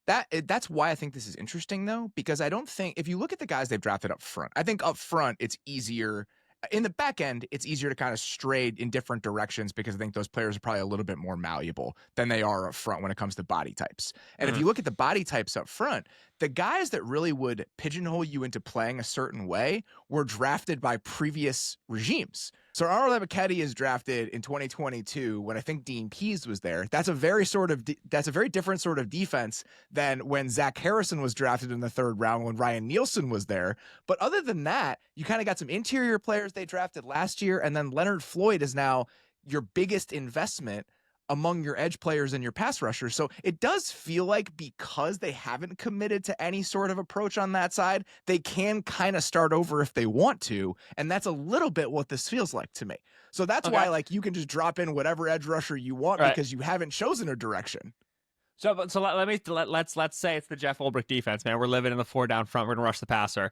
That's why I think this is interesting, though, because I don't think, if you look at the guys they've drafted up front, I think up front it's easier. In the back end, it's easier to kind of stray in different directions because I think those players are probably a little bit more malleable than they are up front when it comes to body types. And if you look at the body types up front, the guys that really would pigeonhole you into playing a certain way were drafted by previous regimes. So Arnold Ebiketie is drafted in 2022 when I think Dean Pease was there. That's a very different sort of defense than when Zach Harrison was drafted in the 3rd round when Ryan Nielsen was there. But other than that, you kind of got some interior players they drafted last year, and then Leonard Floyd is now your biggest investment among your edge players and your pass rushers. So it does feel like because they haven't committed to any sort of approach on that side, they can kind of start over if they want to. And that's a little bit what this feels like to me. So that's why you can just drop in whatever edge rusher you want because you haven't chosen a direction. So let's say it's the Jeff Ulbrich defense, man. We're living in the 4-down front. We're going to rush the passer.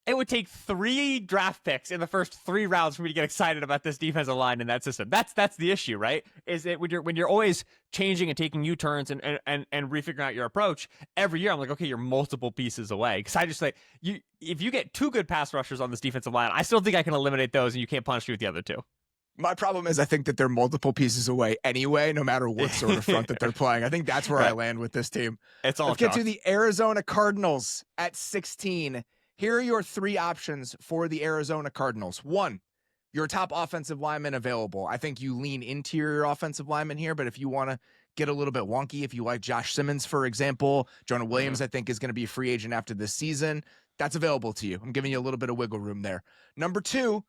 It would take 3 draft picks in the first 3 rounds for me to get excited about this defensive line in that system. That's the issue, right? Is it when you're always changing and taking U-turns and refiguring out your approach every year? I'm like, okay, you're multiple pieces away. Because I just if you get 2 good pass rushers on this defensive line, I still think I can eliminate those, and you can't punish me with the other 2. My problem is I think that they're multiple pieces away anyway, no matter what sort of front that they're playing. I think that's where I land with this team. It's all Let's get to the Arizona Cardinals at 16. Here are your 3 options for the Arizona Cardinals. 1, your top offensive lineman available. I think you lean interior offensive lineman here, but if you want to get a little bit wonky, if you like Josh Simmons, for example, Jonah Williams, I think, is going to be a free agent after this season. That's available to you. I'm giving you a little bit of wiggle room there. Number 2,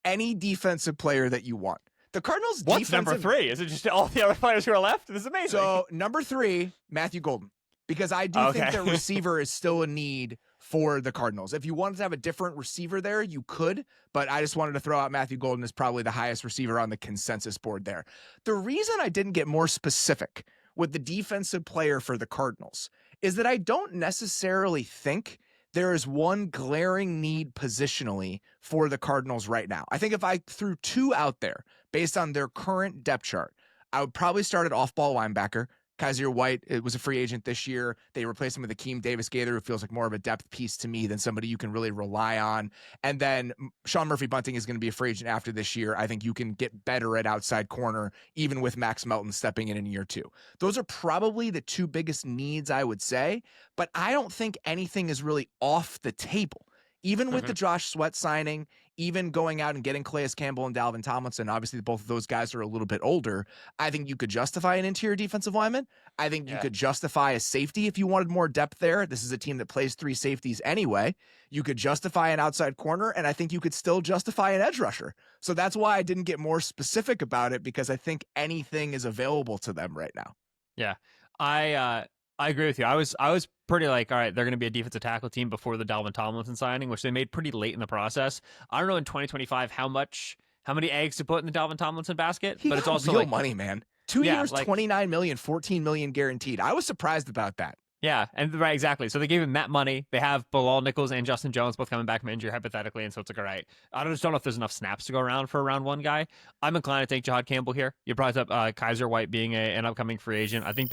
any defensive player that you want. The Cardinals' What's defensive... number 3? Is it just all the other players who are left? This is amazing. So, number 3, Matthew Golden. Because I do think that receiver is still a need for the Cardinals. If you wanted to have a different receiver there, you could, but I just wanted to throw out Matthew Golden as probably the highest receiver on the consensus board there. The reason I didn't get more specific with the defensive player for the Cardinals is that I don't necessarily think there is one glaring need positionally for the Cardinals right now. I think if I threw 2 out there based on their current depth chart, I would probably start at off-ball linebacker. Kaiser White, it was a free agent this year. They replaced him with Akeem Davis-Gaither, who feels like more of a depth piece to me than somebody you can really rely on. And then Sean Murphy-Bunting is going to be a free agent after this year. I think you can get better at outside corner, even with Max Melton stepping in year 2. Those are probably the 2 biggest needs, I would say, but I don't think anything is really off the table. Even with the Josh Sweat signing, even going out and getting Calais Campbell and Dalvin Tomlinson, obviously both of those guys are a little bit older. I think you could justify an interior defensive lineman. I think you could justify a safety if you wanted more depth there. This is a team that plays 3 safeties anyway. You could justify an outside corner, and I think you could still justify an edge rusher. So that's why I didn't get more specific about it, because I think anything is available to them right now. Yeah, I agree with you. I was pretty like, all right, they're going to be a defensive tackle team before the Dalvin Tomlinson signing, which they made pretty late in the process. I don't know in 2025 how many eggs to put in the Dalvin Tomlinson basket, but it's also real like money, man. 2 years, $29 million, $14 million guaranteed. I was surprised about that. Yeah, and right, exactly. So they gave him that money. They have Bilal Nichols and Justin Jones both coming back from injury, hypothetically, and so it's like, all right, I just don't know if there's enough snaps to go around for a round 1 guy. I'm inclined to take Jahad Campbell here. You brought up Kaiser White being an upcoming free agent. I think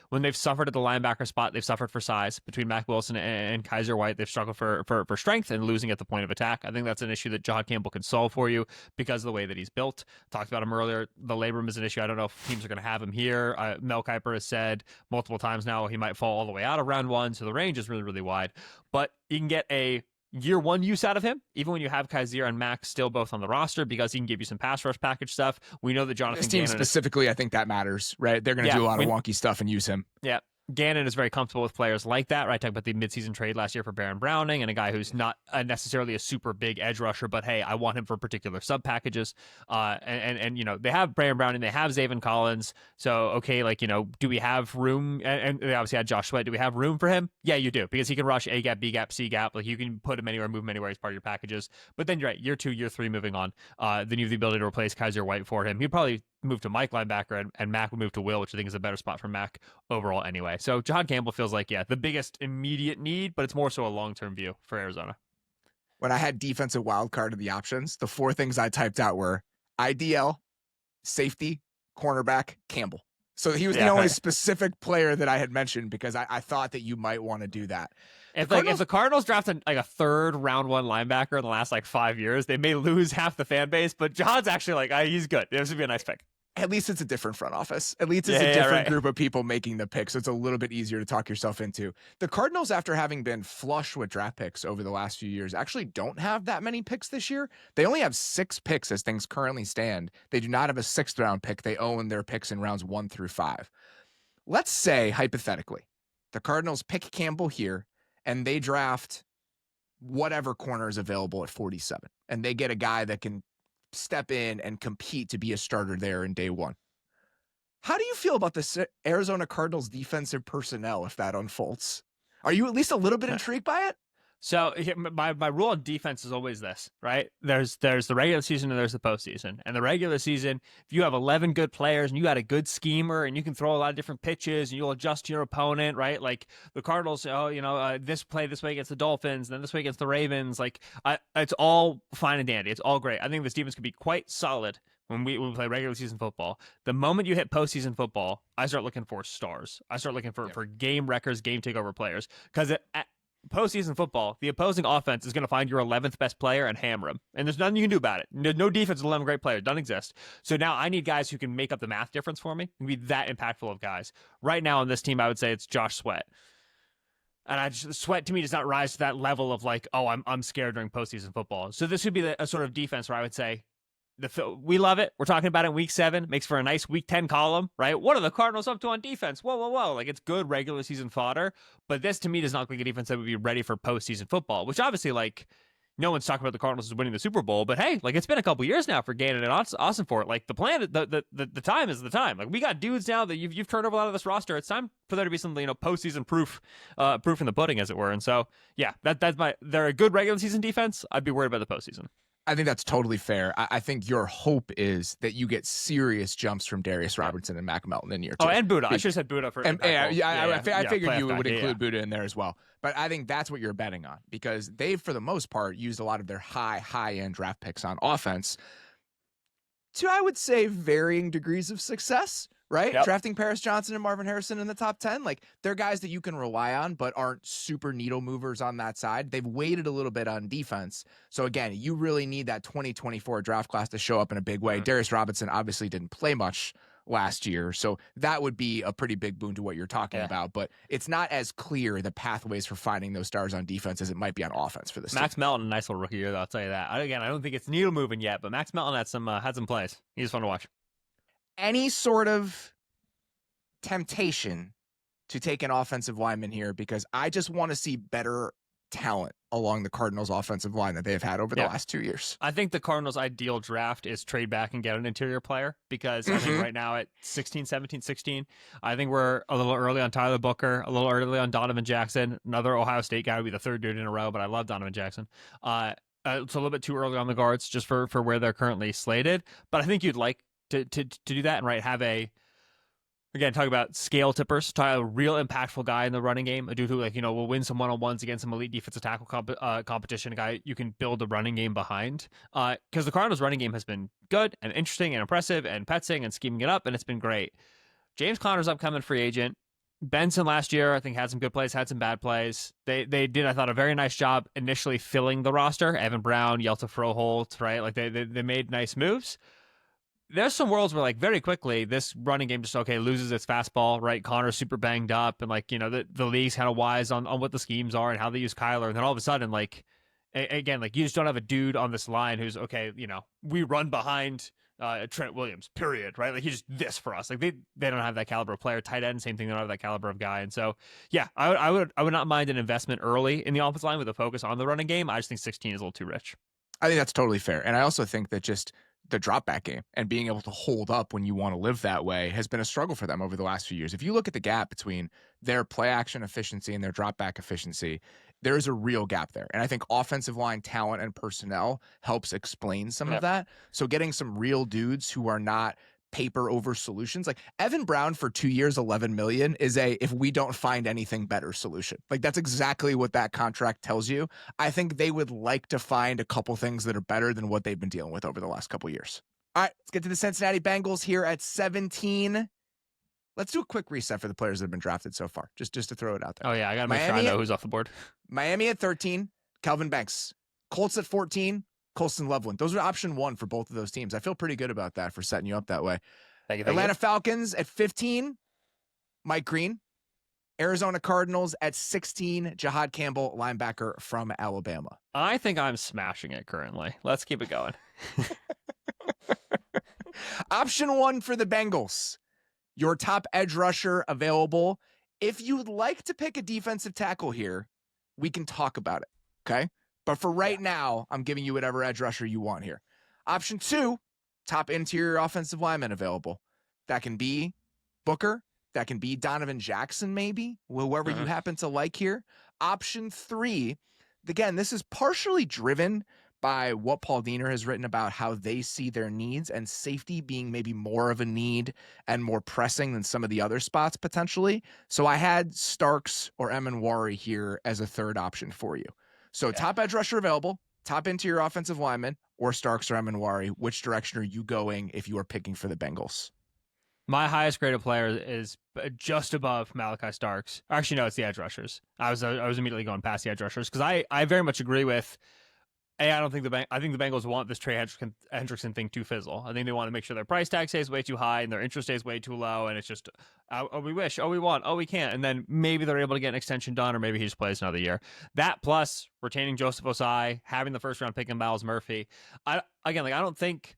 when they've suffered at the linebacker spot, they've suffered for size. Between Mac Wilson and Kaiser White, they've struggled for strength and losing at the point of attack. I think that's an issue that Jahad Campbell can solve for you because of the way that he's built. Talked about him earlier. The labor room is an issue. I don't know if teams are going to have him here. Mel Kiper has said multiple times now he might fall all the way out of round 1. So the range is really, really wide, but you can get a year 1 use out of him, even when you have Kaiser and Max still both on the roster, because he can give you some pass rush package stuff. We know that Jonathan This team Gannon specifically, I think that matters, right? They're going to do a lot of wonky stuff and use him. Yeah. Gannon is very comfortable with players like that, right? Talk about the midseason trade last year for Baron Browning and a guy who's not necessarily a super big edge rusher, but hey, I want him for particular sub packages. And you know, they have Baron Browning, they have Zaven Collins. So, okay, like, you know, do we have room? And they obviously had Josh Sweat. Do we have room for him? Yeah, you do, because he can rush A gap, B gap, C gap. Like, you can put him anywhere, move him anywhere as part of your packages. But then you're right, year 2, year 3 moving on. Then you have the ability to replace Kaiser White for him. He'd probably move to Mike linebacker, and Mac would move to Will, which I think is a better spot for Mac overall anyway. So Jahad Campbell feels like, the biggest immediate need, but it's more so a long-term view for Arizona. When I had defensive wild card of the options, the 4 things I typed out were IDL, safety, cornerback, Campbell. So he was the only specific player that I had mentioned, because I thought that you might want to do that. If the Cardinals drafted like a 3rd round 1 linebacker in the last 5 years, they may lose half the fan base, but Jahad's actually he's good. This would be a nice pick. At least it's a different front office. At least it's a different group of people making the pick, so it's a little bit easier to talk yourself into. The Cardinals, after having been flush with draft picks over the last few years, actually don't have that many picks this year. They only have 6 picks as things currently stand. They do not have a 6th round pick. They own their picks in rounds 1 through 5. Let's say, hypothetically, the Cardinals pick Campbell here, and they draft whatever corner is available at 47, and they get a guy that can step in and compete to be a starter there in day 1. How do you feel about the Arizona Cardinals defensive personnel if that unfolds? Are you at least a little bit intrigued by it? So my rule on defense is always this, right? There's the regular season and there's the postseason. And the regular season, if you have 11 good players and you got a good schemer and you can throw a lot of different pitches and you'll adjust to your opponent, right? Like the Cardinals, this way against the Dolphins, then this way against the Ravens. Like it's all fine and dandy. It's all great. I think this defense could be quite solid when we play regular season football. The moment you hit postseason football, I start looking for stars. I start looking for game wreckers, game takeover players, because postseason football, the opposing offense is going to find your 11th best player and hammer him. And there's nothing you can do about it. No defense with 11 great players. Doesn't exist. So now I need guys who can make up the math difference for me and be that impactful of guys. Right now on this team, I would say it's Josh Sweat. And Sweat to me does not rise to that level of like, oh, I'm scared during postseason football. So this would be a sort of defense where I would say, we love it. We're talking about it in week 7. Makes for a nice week 10 column, right? What are the Cardinals up to on defense? Whoa. Like, it's good regular season fodder. But this, to me, does not look like a defense that would be ready for postseason football, which obviously, like, no one's talking about the Cardinals as winning the Super Bowl. But hey, like, it's been a couple years now for Gannon and Austin for it. Like, the plan, the time is the time. Like, we got dudes now that you've turned over a lot of this roster. It's time for there to be some, postseason proof in the pudding, as it were. And so, yeah, they're a good regular season defense. I'd be worried about the postseason. I think that's totally fair. I think your hope is that you get serious jumps from Darius Robertson and Mac Melton in year 2. Oh, and Buddha. I should have said Buddha for. I figured you would include Buddha in there as well. But I think that's what you're betting on, because they've, for the most part, used a lot of their high-end draft picks on offense to, I would say, varying degrees of success. Right? Yep. Drafting Paris Johnson and Marvin Harrison in the top 10. Like, they're guys that you can rely on, but aren't super needle movers on that side. They've waited a little bit on defense. So again, you really need that 2024 draft class to show up in a big way. Darius Robinson obviously didn't play much last year. So that would be a pretty big boon to what you're talking about. But it's not as clear the pathways for finding those stars on defense as it might be on offense for this Max team. Melton, nice little rookie year, though, I'll tell you that. I don't think it's needle moving yet, but Max Melton had some plays. He's fun to watch. Any sort of temptation to take an offensive lineman here, because I just want to see better talent along the Cardinals offensive line that they've had over the last 2 years. I think the Cardinals' ideal draft is trade back and get an interior player, because I think right now at 16, 17, 16, I think we're a little early on Tyler Booker, a little early on Donovan Jackson. Another Ohio State guy would be the third dude in a row, but I love Donovan Jackson. It's a little bit too early on the guards just for where they're currently slated, but I think you'd like to do that and have again, talk about scale tippers, a real impactful guy in the running game, a dude who, will win some one-on-ones against some elite defensive tackle competition, a guy you can build the running game behind. Because the Cardinals' running game has been good and interesting and impressive and petzing and scheming it up, and it's been great. James Conner's upcoming free agent. Benson last year, I think, had some good plays, had some bad plays. They did, I thought, a very nice job initially filling the roster. Evan Brown, Yelta Froholt, right? Like, they made nice moves. There's some worlds where, like, very quickly, this running game just, loses its fastball, right? Connor's super banged up, and, like, the league's kind of wise on what the schemes are and how they use Kyler. And then all of a sudden, like, again, like, you just don't have a dude on this line who's, we run behind Trent Williams, period, right? Like, he's just this for us. Like, they don't have that caliber of player. Tight end, same thing, they don't have that caliber of guy. And so, yeah, I would not mind an investment early in the offensive line with a focus on the running game. I just think 16 is a little too rich. I think that's totally fair. And I also think that just the drop back game and being able to hold up when you want to live that way has been a struggle for them over the last few years. If you look at the gap between their play action efficiency and their drop back efficiency, there's a real gap there. And I think offensive line talent and personnel helps explain some of that. So getting some real dudes who are not paper over solutions, like Evan Brown for 2 years, $11 million is if we don't find anything better solution. Like, that's exactly what that contract tells you. I think they would like to find a couple things that are better than what they've been dealing with over the last couple years. All right, let's get to the Cincinnati Bengals here at 17. Let's do a quick reset for the players that have been drafted so far, just to throw it out there. Oh yeah, I gotta make sure I know who's off the board. Miami at 13, Kelvin Banks. Colts at 14, Colston Loveland. Those are option 1 for both of those teams. I feel pretty good about that for setting you up that way. Thank you. Atlanta Falcons at 15, Mike Green. Arizona Cardinals at 16, Jahad Campbell, linebacker from Alabama. I think I'm smashing it currently. Let's keep it going. Option 1 for the Bengals. Your top edge rusher available. If you'd like to pick a defensive tackle here, we can talk about it, okay? But for right now, I'm giving you whatever edge rusher you want here. Option 2, top interior offensive lineman available. That can be Booker. That can be Donovan Jackson, maybe, whoever you happen to like here. Option 3, Again, this is partially driven by what Paul Diener has written about how they see their needs, and safety being maybe more of a need and more pressing than some of the other spots potentially. So I had Starks or Emanwari here as a third option for you. So top edge rusher available, top interior offensive lineman, or Starks or Emanwari. Which direction are you going if you are picking for the Bengals? My highest graded player is just above Malachi Starks. Actually, no, it's the edge rushers. I was immediately going past the edge rushers because I very much agree with. I don't think I think the Bengals want this Trey Hendrickson thing to fizzle. I think they want to make sure their price tag stays way too high and their interest stays way too low. And it's just, oh, we wish, oh, we want, oh, we can't. And then maybe they're able to get an extension done, or maybe he just plays another year. That plus retaining Joseph Osai, having the first round pick in Miles Murphy. I don't think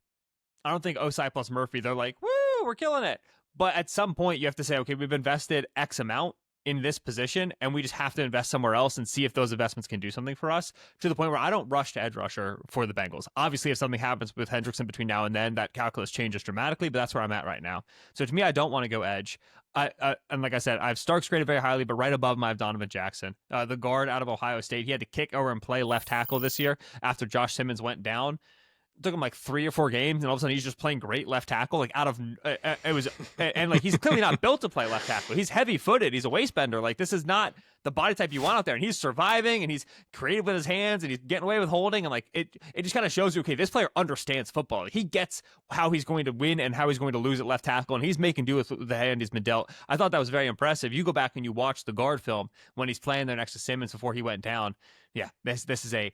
Osai plus Murphy, they're like, woo, we're killing it. But at some point you have to say, okay, we've invested X amount in this position, and we just have to invest somewhere else and see if those investments can do something for us, to the point where I don't rush to edge rusher for the Bengals. Obviously, if something happens with Hendrickson between now and then, that calculus changes dramatically, but that's where I'm at right now. So to me, I don't want to go edge. And like I said, I have Starks graded very highly, but right above him, I have Donovan Jackson, the guard out of Ohio State. He had to kick over and play left tackle this year after Josh Simmons went down. It took him like 3 or 4 games, and all of a sudden he's just playing great left tackle. Like he's clearly not built to play left tackle. He's heavy footed. He's a waist bender. Like, this is not the body type you want out there. And he's surviving, and he's creative with his hands, and he's getting away with holding. And like it just kind of shows you, okay, this player understands football. Like, he gets how he's going to win and how he's going to lose at left tackle, and he's making do with the hand he's been dealt. I thought that was very impressive. You go back and you watch the guard film when he's playing there next to Simmons before he went down. Yeah, this is a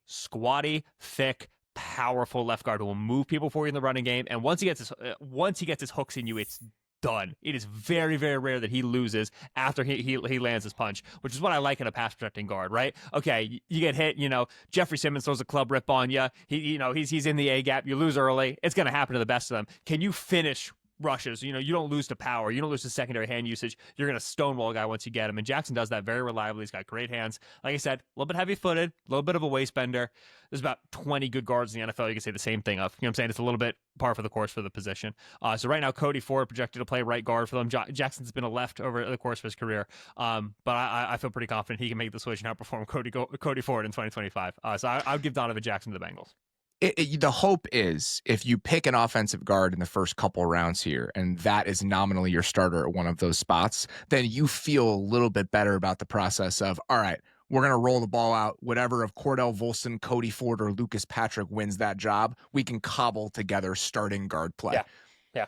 squatty, thick, powerful left guard who will move people for you in the running game. And once he gets his hooks in you, it's done. It is very, very rare that he loses after he lands his punch, which is what I like in a pass protecting guard, right? Okay, you get hit, Jeffrey Simmons throws a club rip on you. He's in the A gap. You lose early. It's going to happen to the best of them. Can you finish rushes? You don't lose to power. You don't lose to secondary hand usage. You're going to stonewall a guy once you get him. And Jackson does that very reliably. He's got great hands. Like I said, a little bit heavy-footed, a little bit of a waist bender. There's about 20 good guards in the NFL you can say the same thing of. You know what I'm saying? It's a little bit par for the course for the position. So right now, Cody Ford projected to play right guard for them. Jackson's been a left over the course of his career. But I feel pretty confident he can make the switch and outperform Cody Ford in 2025. So I would give Donovan Jackson to the Bengals. The hope is if you pick an offensive guard in the first couple rounds here, and that is nominally your starter at one of those spots, then you feel a little bit better about the process of, all right, we're going to roll the ball out. Whatever of Cordell Volson, Cody Ford, or Lucas Patrick wins that job, we can cobble together starting guard play. Yeah.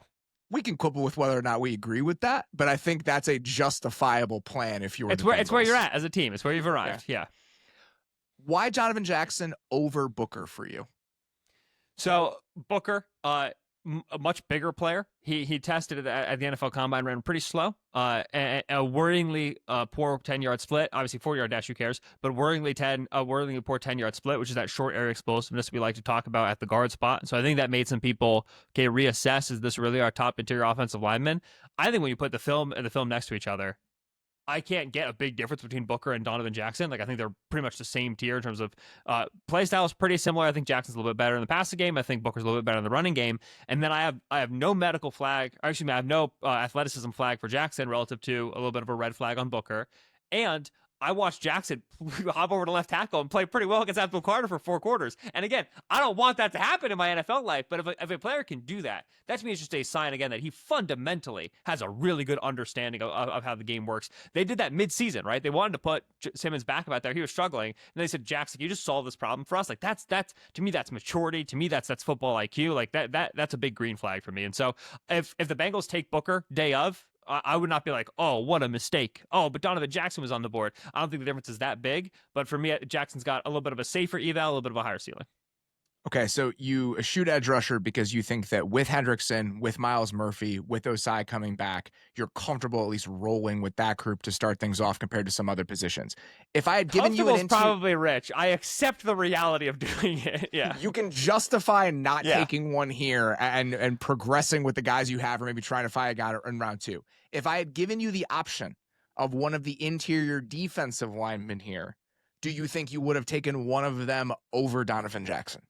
We can quibble with whether or not we agree with that, but I think that's a justifiable plan if you're it's where you're at as a team. It's where you've arrived. Yeah. Why Donovan Jackson over Booker for you? So Booker, a much bigger player. He tested at the NFL Combine, ran pretty slow. A worryingly poor 10-yard split. Obviously, 4-yard dash, who cares? But worryingly poor 10-yard split, which is that short area explosiveness we like to talk about at the guard spot. So I think that made some people reassess: is this really our top interior offensive lineman? I think when you put the film and the film next to each other, I can't get a big difference between Booker and Donovan Jackson. Like, I think they're pretty much the same tier in terms of play style is pretty similar. I think Jackson's a little bit better in the passing game. I think Booker's a little bit better in the running game. And then I have no medical flag. Actually, I have no athleticism flag for Jackson relative to a little bit of a red flag on Booker. And I watched Jackson hop over to left tackle and play pretty well against Abdul Carter for 4 quarters. And again, I don't want that to happen in my NFL life, but if a player can do that, that to me is just a sign, again, that he fundamentally has a really good understanding of how the game works. They did that mid-season, right? They wanted to put Simmons back out there. He was struggling. And they said, Jackson, can you just solve this problem for us? Like, that's to me, that's maturity. To me, that's football IQ. Like, that's a big green flag for me. And so if the Bengals take Booker day of, I would not be like, oh, what a mistake. Oh, but Donovan Jackson was on the board. I don't think the difference is that big. But for me, Jackson's got a little bit of a safer eval, a little bit of a higher ceiling. Okay, so you shoot edge rusher because you think that with Hendrickson, with Miles Murphy, with Osai coming back, you're comfortable at least rolling with that group to start things off compared to some other positions. If I had given you an probably rich. I accept the reality of doing it. Yeah, you can justify not taking one here and progressing with the guys you have, or maybe trying to find a guy in round 2. If I had given you the option of one of the interior defensive linemen here, do you think you would have taken one of them over Donovan Jackson?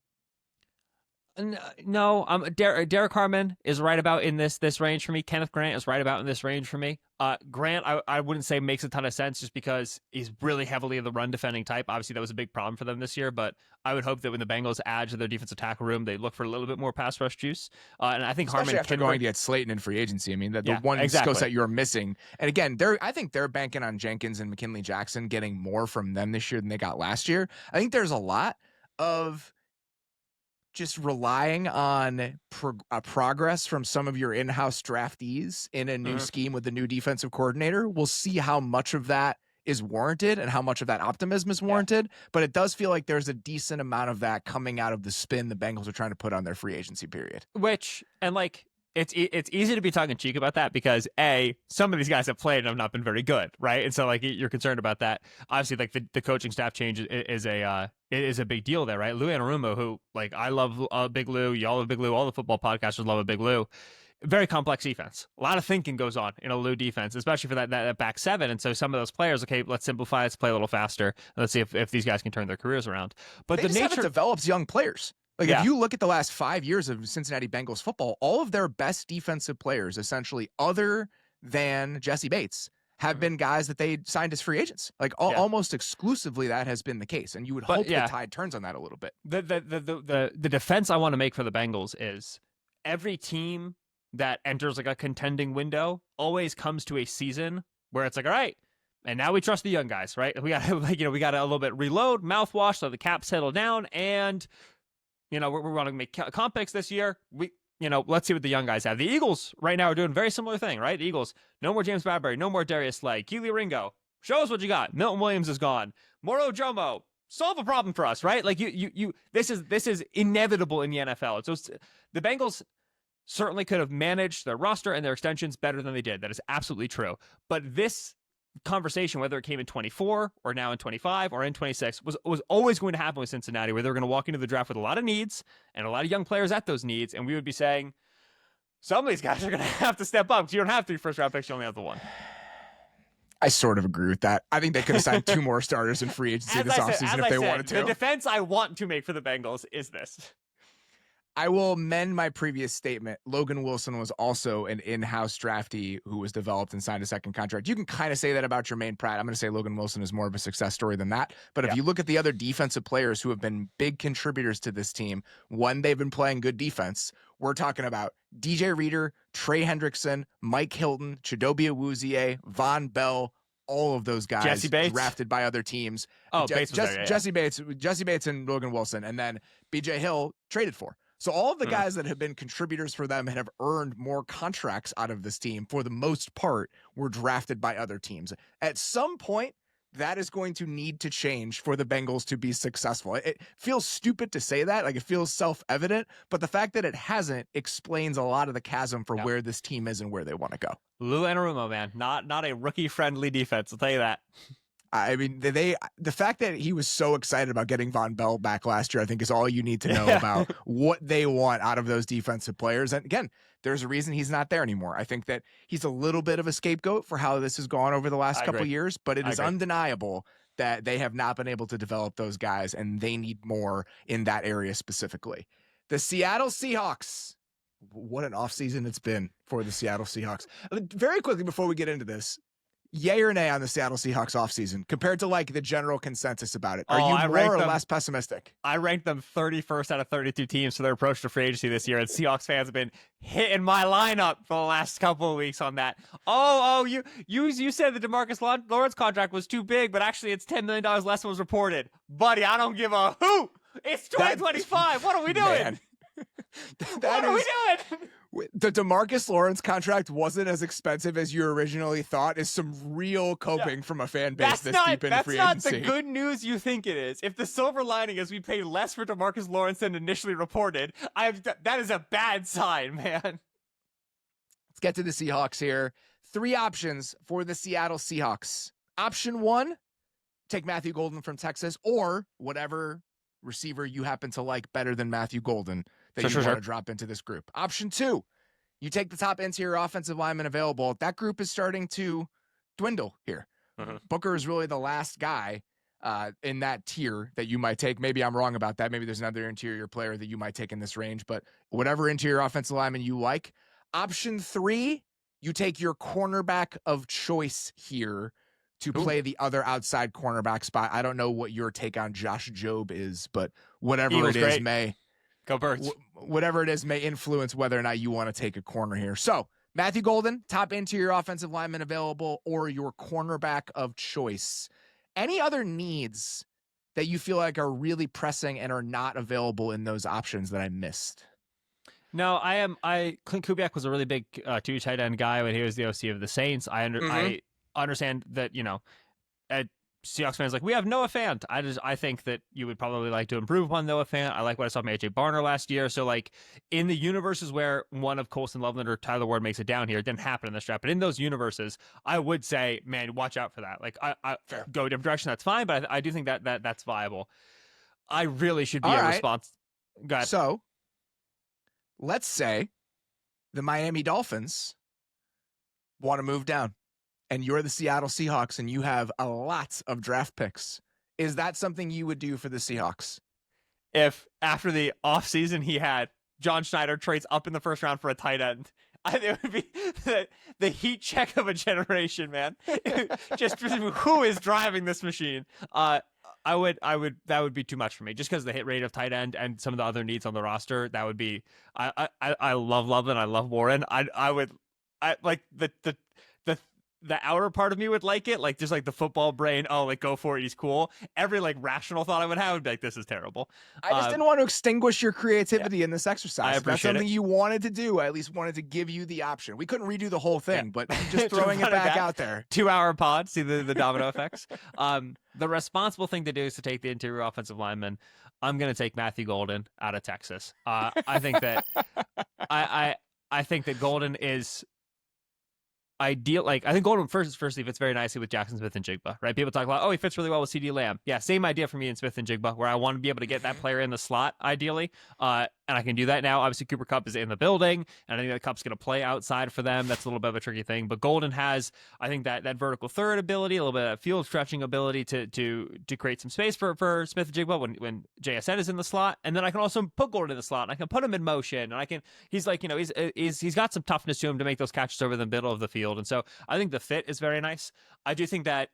No. Derek Harmon is right about in this range for me. Kenneth Grant is right about in this range for me. Grant, I wouldn't say makes a ton of sense just because he's really heavily in the run defending type. Obviously, that was a big problem for them this year, but I would hope that when the Bengals add to their defensive tackle room, they look for a little bit more pass rush juice. And I think Especially Harmon after going to get Slayton in free agency. I mean, the one exactly. skill set you're missing. And again, I think they're banking on Jenkins and McKinley Jackson getting more from them this year than they got last year. I think there's a lot of just relying on progress from some of your in-house draftees in a new scheme with the new defensive coordinator. We'll see how much of that is warranted and how much of that optimism is warranted. But it does feel like there's a decent amount of that coming out of the spin the Bengals are trying to put on their free agency period. It's easy to be tongue in cheek about that because some of these guys have played and have not been very good, right? And so like you're concerned about that. Obviously, like the coaching staff change is a big deal there, right? Lou Anarumo, who like I love Big Lou, y'all love Big Lou, all the football podcasters love a Big Lou. Very complex defense. A lot of thinking goes on in a Lou defense, especially for that back seven. And so some of those players, okay, let's simplify, let's play a little faster. Let's see if these guys can turn their careers around. But the nature develops young players. Like if you look at the last 5 years of Cincinnati Bengals football, all of their best defensive players, essentially, other than Jesse Bates, have been guys that they signed as free agents. Like almost exclusively, that has been the case, and you would hope the tide turns on that a little bit. The defense I want to make for the Bengals is every team that enters like a contending window always comes to a season where it's like, all right, and now we trust the young guys, right? We got we got to a little bit reload, mouthwash, so the cap settle down, and we're going to make comp picks this year. Let's see what the young guys have. The Eagles right now are doing a very similar thing, right? The Eagles, no more James Bradbury, no more Darius Slay, Keely Ringo. Show us what you got. Milton Williams is gone. Moro Jomo, solve a problem for us, right? Like this is inevitable in the NFL. So the Bengals certainly could have managed their roster and their extensions better than they did. That is absolutely true. But this conversation, whether it came in 24 or now in 25 or in 26, was always going to happen with Cincinnati, where they were going to walk into the draft with a lot of needs and a lot of young players at those needs, and we would be saying some of these guys are going to have to step up because you don't have 3 first-round picks, you only have the 1. I sort of agree with that. I think they could have signed 2 more starters in free agency this offseason if they wanted to. The defense I want to make for the Bengals is this. I will amend my previous statement. Logan Wilson was also an in-house draftee who was developed and signed a second contract. You can kind of say that about Jermaine Pratt. I'm going to say Logan Wilson is more of a success story than that. But if you look at the other defensive players who have been big contributors to this team, when they've been playing good defense, we're talking about DJ Reader, Trey Hendrickson, Mike Hilton, Chidobe Awuzie, Von Bell, all of those guys drafted by other teams. Bates was there, Jesse Bates and Logan Wilson, and then BJ Hill traded for. So all of the guys that have been contributors for them and have earned more contracts out of this team, for the most part, were drafted by other teams. At some point, that is going to need to change for the Bengals to be successful. It feels stupid to say that, like it feels self-evident, but the fact that it hasn't explains a lot of the chasm for where this team is and where they want to go. Lou Anarumo, man, not a rookie-friendly defense, I'll tell you that. I mean, the fact that he was so excited about getting Von Bell back last year, I think is all you need to know about what they want out of those defensive players. And again, there's a reason he's not there anymore. I think that he's a little bit of a scapegoat for how this has gone over the last couple of years, but it is undeniable that they have not been able to develop those guys, and they need more in that area specifically. The Seattle Seahawks. What an offseason it's been for the Seattle Seahawks. Very quickly before we get into this, yay or nay on the Seattle Seahawks offseason compared to like the general consensus about it? Are you more or less pessimistic? I ranked them 31st out of 32 teams for their approach to free agency this year, and Seahawks fans have been hitting my lineup for the last couple of weeks on that. You said the DeMarcus Lawrence contract was too big, but actually it's $10 million less than was reported. Buddy, I don't give a hoot. It's 2025. What are we doing? Man. What are we doing? The DeMarcus Lawrence contract wasn't as expensive as you originally thought is some real coping from a fan base this deep into free agency. That's not the good news you think it is. If the silver lining is we paid less for DeMarcus Lawrence than initially reported, that is a bad sign, man. Let's get to the Seahawks here. 3 options for the Seattle Seahawks. Option 1, take Matthew Golden from Texas, or whatever receiver you happen to like better than Matthew Golden that you want to drop into this group. Option 2, you take the top interior offensive lineman available. That group is starting to dwindle here. Booker is really the last guy in that tier that you might take. Maybe I'm wrong about that. Maybe there's another interior player that you might take in this range, but whatever interior offensive lineman you like. Option 3, you take your cornerback of choice here to play the other outside cornerback spot. I don't know what your take on Josh Jobe is, but whatever Eagles it is great. may Go Birds. Whatever it is may influence whether or not you want to take a corner here. So Matthew Golden, top interior offensive lineman available, or your cornerback of choice. Any other needs that you feel like are really pressing and are not available in those options that I missed? No, Clint Kubiak was a really big 2 tight end guy when he was the OC of the Saints. I understand that, Seahawks fans like, we have Noah Fant. I think that you would probably like to improve upon Noah Fant. I like what I saw from AJ Barner last year. So like in the universes where one of Colson Loveland or Tyler Ward makes it down here, it didn't happen in this draft. But in those universes, I would say, man, watch out for that. Like I go a different direction. That's fine. But I do think that's viable. I really should be a response. Go ahead. So let's say the Miami Dolphins want to move down, and you're the Seattle Seahawks, and you have a lot of draft picks. Is that something you would do for the Seahawks? If after the offseason he had John Schneider trades up in the first round for a tight end, I think it would be the heat check of a generation, man. Just who is driving this machine? That would be too much for me, just because the hit rate of tight end and some of the other needs on the roster. That would be. I love Loveland. I love Warren. I would like the outer part of me would like it, like just like the football brain. Oh, like go for it. He's cool. Every like rational thought I would have would be like, this is terrible. I just didn't want to extinguish your creativity in this exercise. If that's something you wanted to do, I at least wanted to give you the option. We couldn't redo the whole thing, but just throwing it back out there. 2-hour pod. See the domino effects. The responsible thing to do is to take the interior offensive lineman. I'm going to take Matthew Golden out of Texas. I think that I think that Golden is ideal. Like I think Golden firstly fits very nicely with Jackson Smith and Jigba, right? People talk about, oh, he fits really well with CeeDee Lamb. Yeah, same idea for me and Smith and Jigba, where I want to be able to get that player in the slot ideally, and I can do that now. Obviously, Cooper Kupp is in the building, and I think that Kupp's going to play outside for them. That's a little bit of a tricky thing, but Golden has, I think, that vertical third ability, a little bit of field stretching ability to create some space for Smith and Jigba when JSN is in the slot, and then I can also put Golden in the slot, and I can put him in motion, and I can. He's like, he's got some toughness to him to make those catches over the middle of the field, and so I think the fit is very nice. I do think that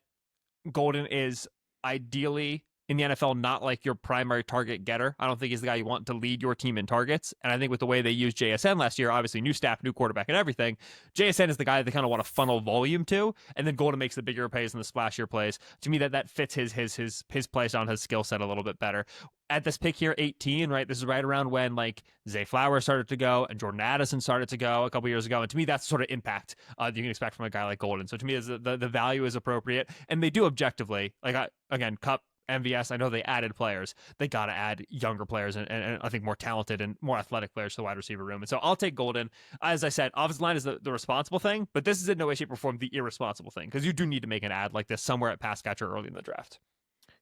Golden is ideally in the NFL not like your primary target getter. I don't think he's the guy you want to lead your team in targets. And I think with the way they used JSN last year, obviously new staff, new quarterback and everything, JSN is the guy they kind of want to funnel volume to, and then Golden makes the bigger plays and the splashier plays. To me, that fits his plays on his skill set a little bit better. At this pick here, 18, right? This is right around when like Zay Flowers started to go and Jordan Addison started to go a couple years ago. And to me, that's the sort of impact you can expect from a guy like Golden. So to me, the value is appropriate. And they do objectively, like again, Kupp, MVS, I know they added players. They got to add younger players and I think more talented and more athletic players to the wide receiver room. And so I'll take Golden. As I said, offensive line is the responsible thing, but this is in no way, shape, or form the irresponsible thing, because you do need to make an ad like this somewhere at pass catcher early in the draft.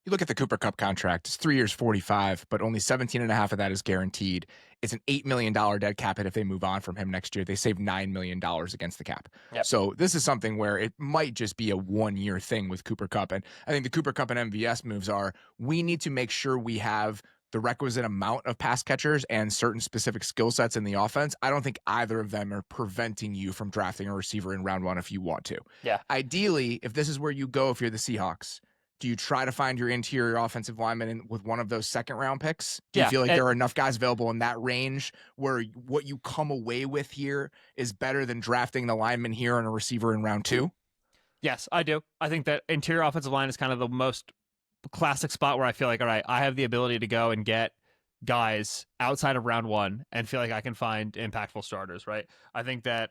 You look at the Cooper Kupp contract, it's 3 years, 45, but only 17.5 of that is guaranteed. It's an $8 million dead cap hit if they move on from him next year. They save $9 million against the cap. Yep. So this is something where it might just be a 1-year thing with Cooper Kupp. And I think the Cooper Kupp and MVS moves are, we need to make sure we have the requisite amount of pass catchers and certain specific skill sets in the offense. I don't think either of them are preventing you from drafting a receiver in round 1 if you want to. Yeah. Ideally, if this is where you go, if you're the Seahawks, do you try to find your interior offensive lineman with one of those second-round picks? Do you feel like there are enough guys available in that range where what you come away with here is better than drafting the lineman here and a receiver in round 2? Yes, I do. I think that interior offensive line is kind of the most classic spot where I feel like, all right, I have the ability to go and get guys outside of round 1 and feel like I can find impactful starters, right? I think that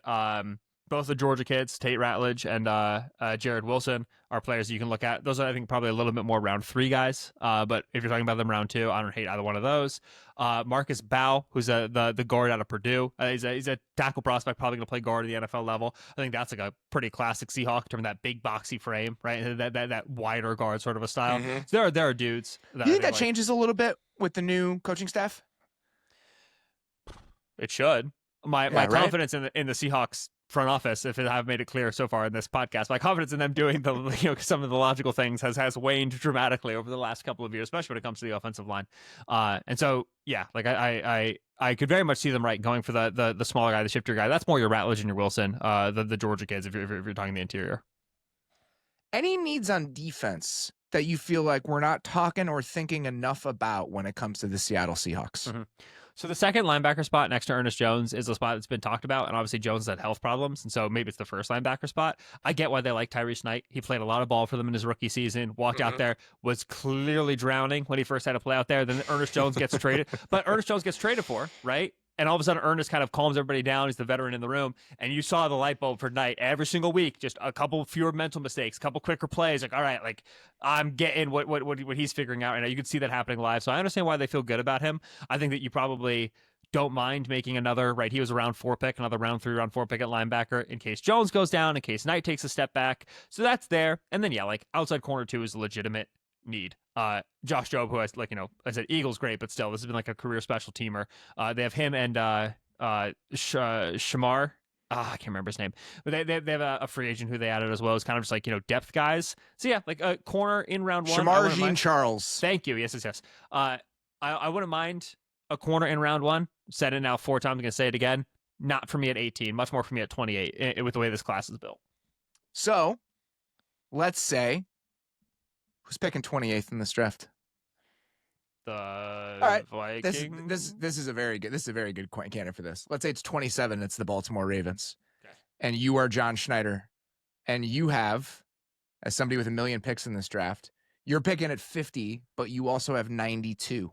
both the Georgia kids, Tate Ratledge and Jared Wilson, are players you can look at. Those are, I think, probably a little bit more round 3 guys. But if you're talking about them round 2, I don't hate either one of those. Marcus Bow, who's the guard out of Purdue. He's a tackle prospect, probably going to play guard at the NFL level. I think that's like a pretty classic Seahawk in terms of that big boxy frame, right? That wider guard sort of a style. Mm-hmm. So there are dudes. You think that changes a little bit with the new coaching staff? It should. My confidence in the Seahawks front office, if I've made it clear so far in this podcast. My confidence in them doing some of the logical things has waned dramatically over the last couple of years, especially when it comes to the offensive line. And so, yeah, like I could very much see them going for the smaller guy, the shifter guy. That's more your Ratledge and your Wilson, the Georgia kids, if you're talking the interior. Any needs on defense that you feel like we're not talking or thinking enough about when it comes to the Seattle Seahawks? Mm-hmm. So the second linebacker spot next to Ernest Jones is a spot that's been talked about, and obviously Jones had health problems, and so maybe it's the first linebacker spot. I get why they like Tyrese Knight. He played a lot of ball for them in his rookie season, walked out there, was clearly drowning when he first had to play out there. Then Ernest Jones gets traded, but Ernest Jones gets traded for, right? And all of a sudden, Ernest kind of calms everybody down. He's the veteran in the room. And you saw the light bulb for Knight every single week. Just a couple fewer mental mistakes, a couple quicker plays. Like, all right, like I'm getting what he's figuring out right now. You can see that happening live. So I understand why they feel good about him. I think that you probably don't mind making another, right? He was a round 4 pick, another round 3, round 4 pick at linebacker in case Jones goes down, in case Knight takes a step back. So that's there. And then, yeah, like outside corner 2 is a legitimate need. Josh Jobe, who has, like, I said Eagles great, but still, this has been like a career special teamer. They have him and Shamar. I can't remember his name, but they have a free agent who they added as well. It's kind of just like, depth guys. So yeah, like a corner in round 1. Shamar Jean-Charles. Thank you. Yes. I wouldn't mind a corner in round 1. Said it now 4 times. I'm going to say it again. Not for me at 18, much more for me at 28 with the way this class is built. So let's say, who's picking 28th in this draft? The Vikings. This is a very good candidate for this. Let's say it's 27. It's the Baltimore Ravens. Okay. And you are John Schneider, and you have, as somebody with 1 million picks in this draft, you're picking at 50, but you also have 92.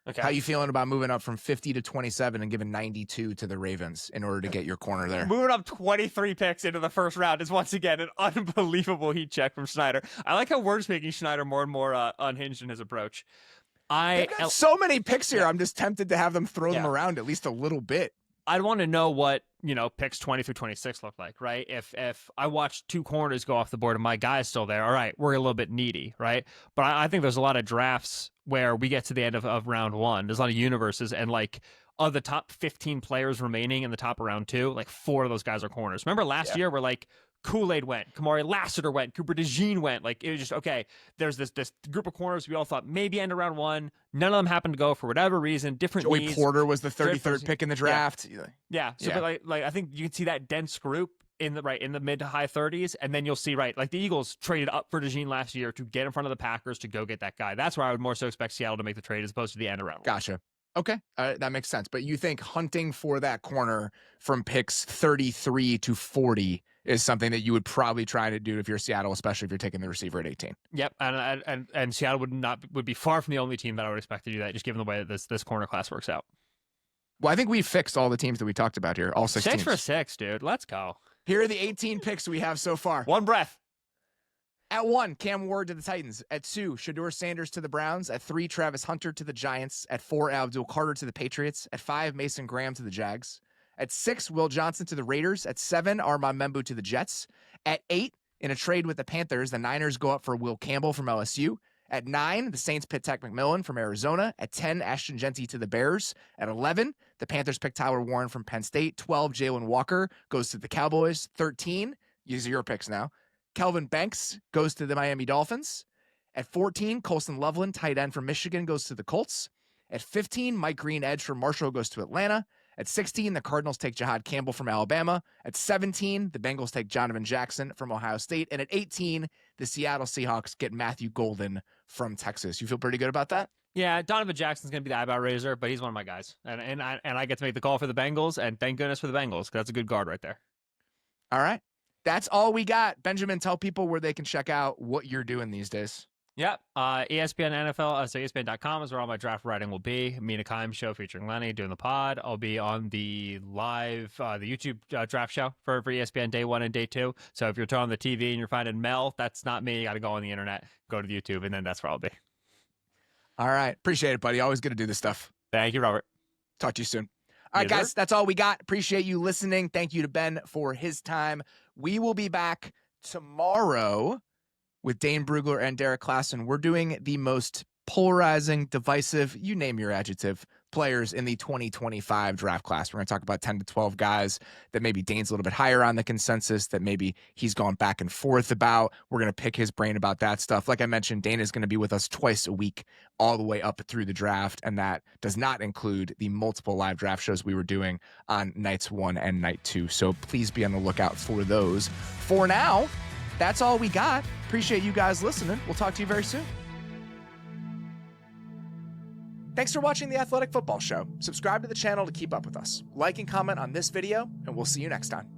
Okay. How you feeling about moving up from 50 to 27 and giving 92 to the Ravens in order to get your corner there? Moving up 23 picks into the first round is once again an unbelievable heat check from Schneider. I like how we're just making Schneider more and more unhinged in his approach. They've got so many picks here. Yeah. I'm just tempted to have them throw them around at least a little bit. I'd want to know what, picks 20 through 26 look like, right? If I watch 2 corners go off the board and my guy's still there, all right, we're a little bit needy, right? But I think there's a lot of drafts where we get to the end of round 1. There's a lot of universes, and like of the top 15 players remaining in the top of round 2, like 4 of those guys are corners. Remember last year where like Kool-Aid went, Kamari Lassiter went, Cooper DeJean went. Like, it was just, okay, there's this group of corners we all thought maybe end of round 1. None of them happened to go for whatever reason, different Joey needs. Porter was the 33rd pick in the draft. Yeah. So but like I think you can see that dense group in the mid to high 30s, and then you'll see, like the Eagles traded up for DeJean last year to get in front of the Packers to go get that guy. That's where I would more so expect Seattle to make the trade as opposed to the end of round 1. Gotcha. Okay, that makes sense. But you think hunting for that corner from picks 33 to 40 is something that you would probably try to do if you're Seattle, especially if you're taking the receiver at 18. Yep, and Seattle would be far from the only team that I would expect to do that, just given the way that this corner class works out. Well, I think we fixed all the teams that we talked about here, all 6 teams. 6 for 6, dude. Let's go. Here are the 18 picks we have so far. One breath. At 1, Cam Ward to the Titans. At 2, Shedeur Sanders to the Browns. At 3, Travis Hunter to the Giants. At 4, Abdul Carter to the Patriots. At 5, Mason Graham to the Jags. At 6, Will Johnson to the Raiders. At 7, Armand Membu to the Jets. At 8, in a trade with the Panthers, the Niners go up for Will Campbell from LSU. At 9, the Saints pick Tech McMillan from Arizona. At 10, Ashton Genty to the Bears. At 11, the Panthers pick Tyler Warren from Penn State. 12, Jalen Walker goes to the Cowboys. 13, these are your picks now, Kelvin Banks goes to the Miami Dolphins. At 14, Colston Loveland, tight end from Michigan, goes to the Colts. At 15, Mike Green, edge from Marshall, goes to Atlanta. At 16, the Cardinals take Jahad Campbell from Alabama. At 17, the Bengals take Donovan Jackson from Ohio State. And at 18, the Seattle Seahawks get Matthew Golden from Texas. You feel pretty good about that? Yeah, Donovan Jackson's going to be the eyebrow raiser, but he's one of my guys. And I get to make the call for the Bengals, and thank goodness for the Bengals, because that's a good guard right there. All right. That's all we got. Benjamin, tell people where they can check out what you're doing these days. Yep. ESPN NFL, so ESPN.com is where all my draft writing will be. Mina Kimes show featuring Lenny doing the pod. I'll be on the live, the YouTube draft show for ESPN day 1 and day 2. So if you're turning on the TV and you're finding Mel, that's not me. You got to go on the internet, go to the YouTube, and then that's where I'll be. All right. Appreciate it, buddy. Always good to do this stuff. Thank you, Robert. Talk to you soon. All right, guys, that's all we got. Appreciate you listening. Thank you to Ben for his time. We will be back tomorrow with Dane Brugler and Derek Klassen. We're doing the most polarizing, divisive, you name your adjective, players in the 2025 draft class. We're going to talk about 10 to 12 guys that maybe Dane's a little bit higher on the consensus, that maybe he's gone back and forth about. We're going to pick his brain about that stuff. Like I mentioned, Dane is going to be with us twice a week all the way up through the draft, and that does not include the multiple live draft shows we were doing on nights 1 and night 2. So please be on the lookout for those. For now, that's all we got. Appreciate you guys listening. We'll talk to you very soon. Thanks for watching The Athletic Football Show. Subscribe to the channel to keep up with us. Like and comment on this video, and we'll see you next time.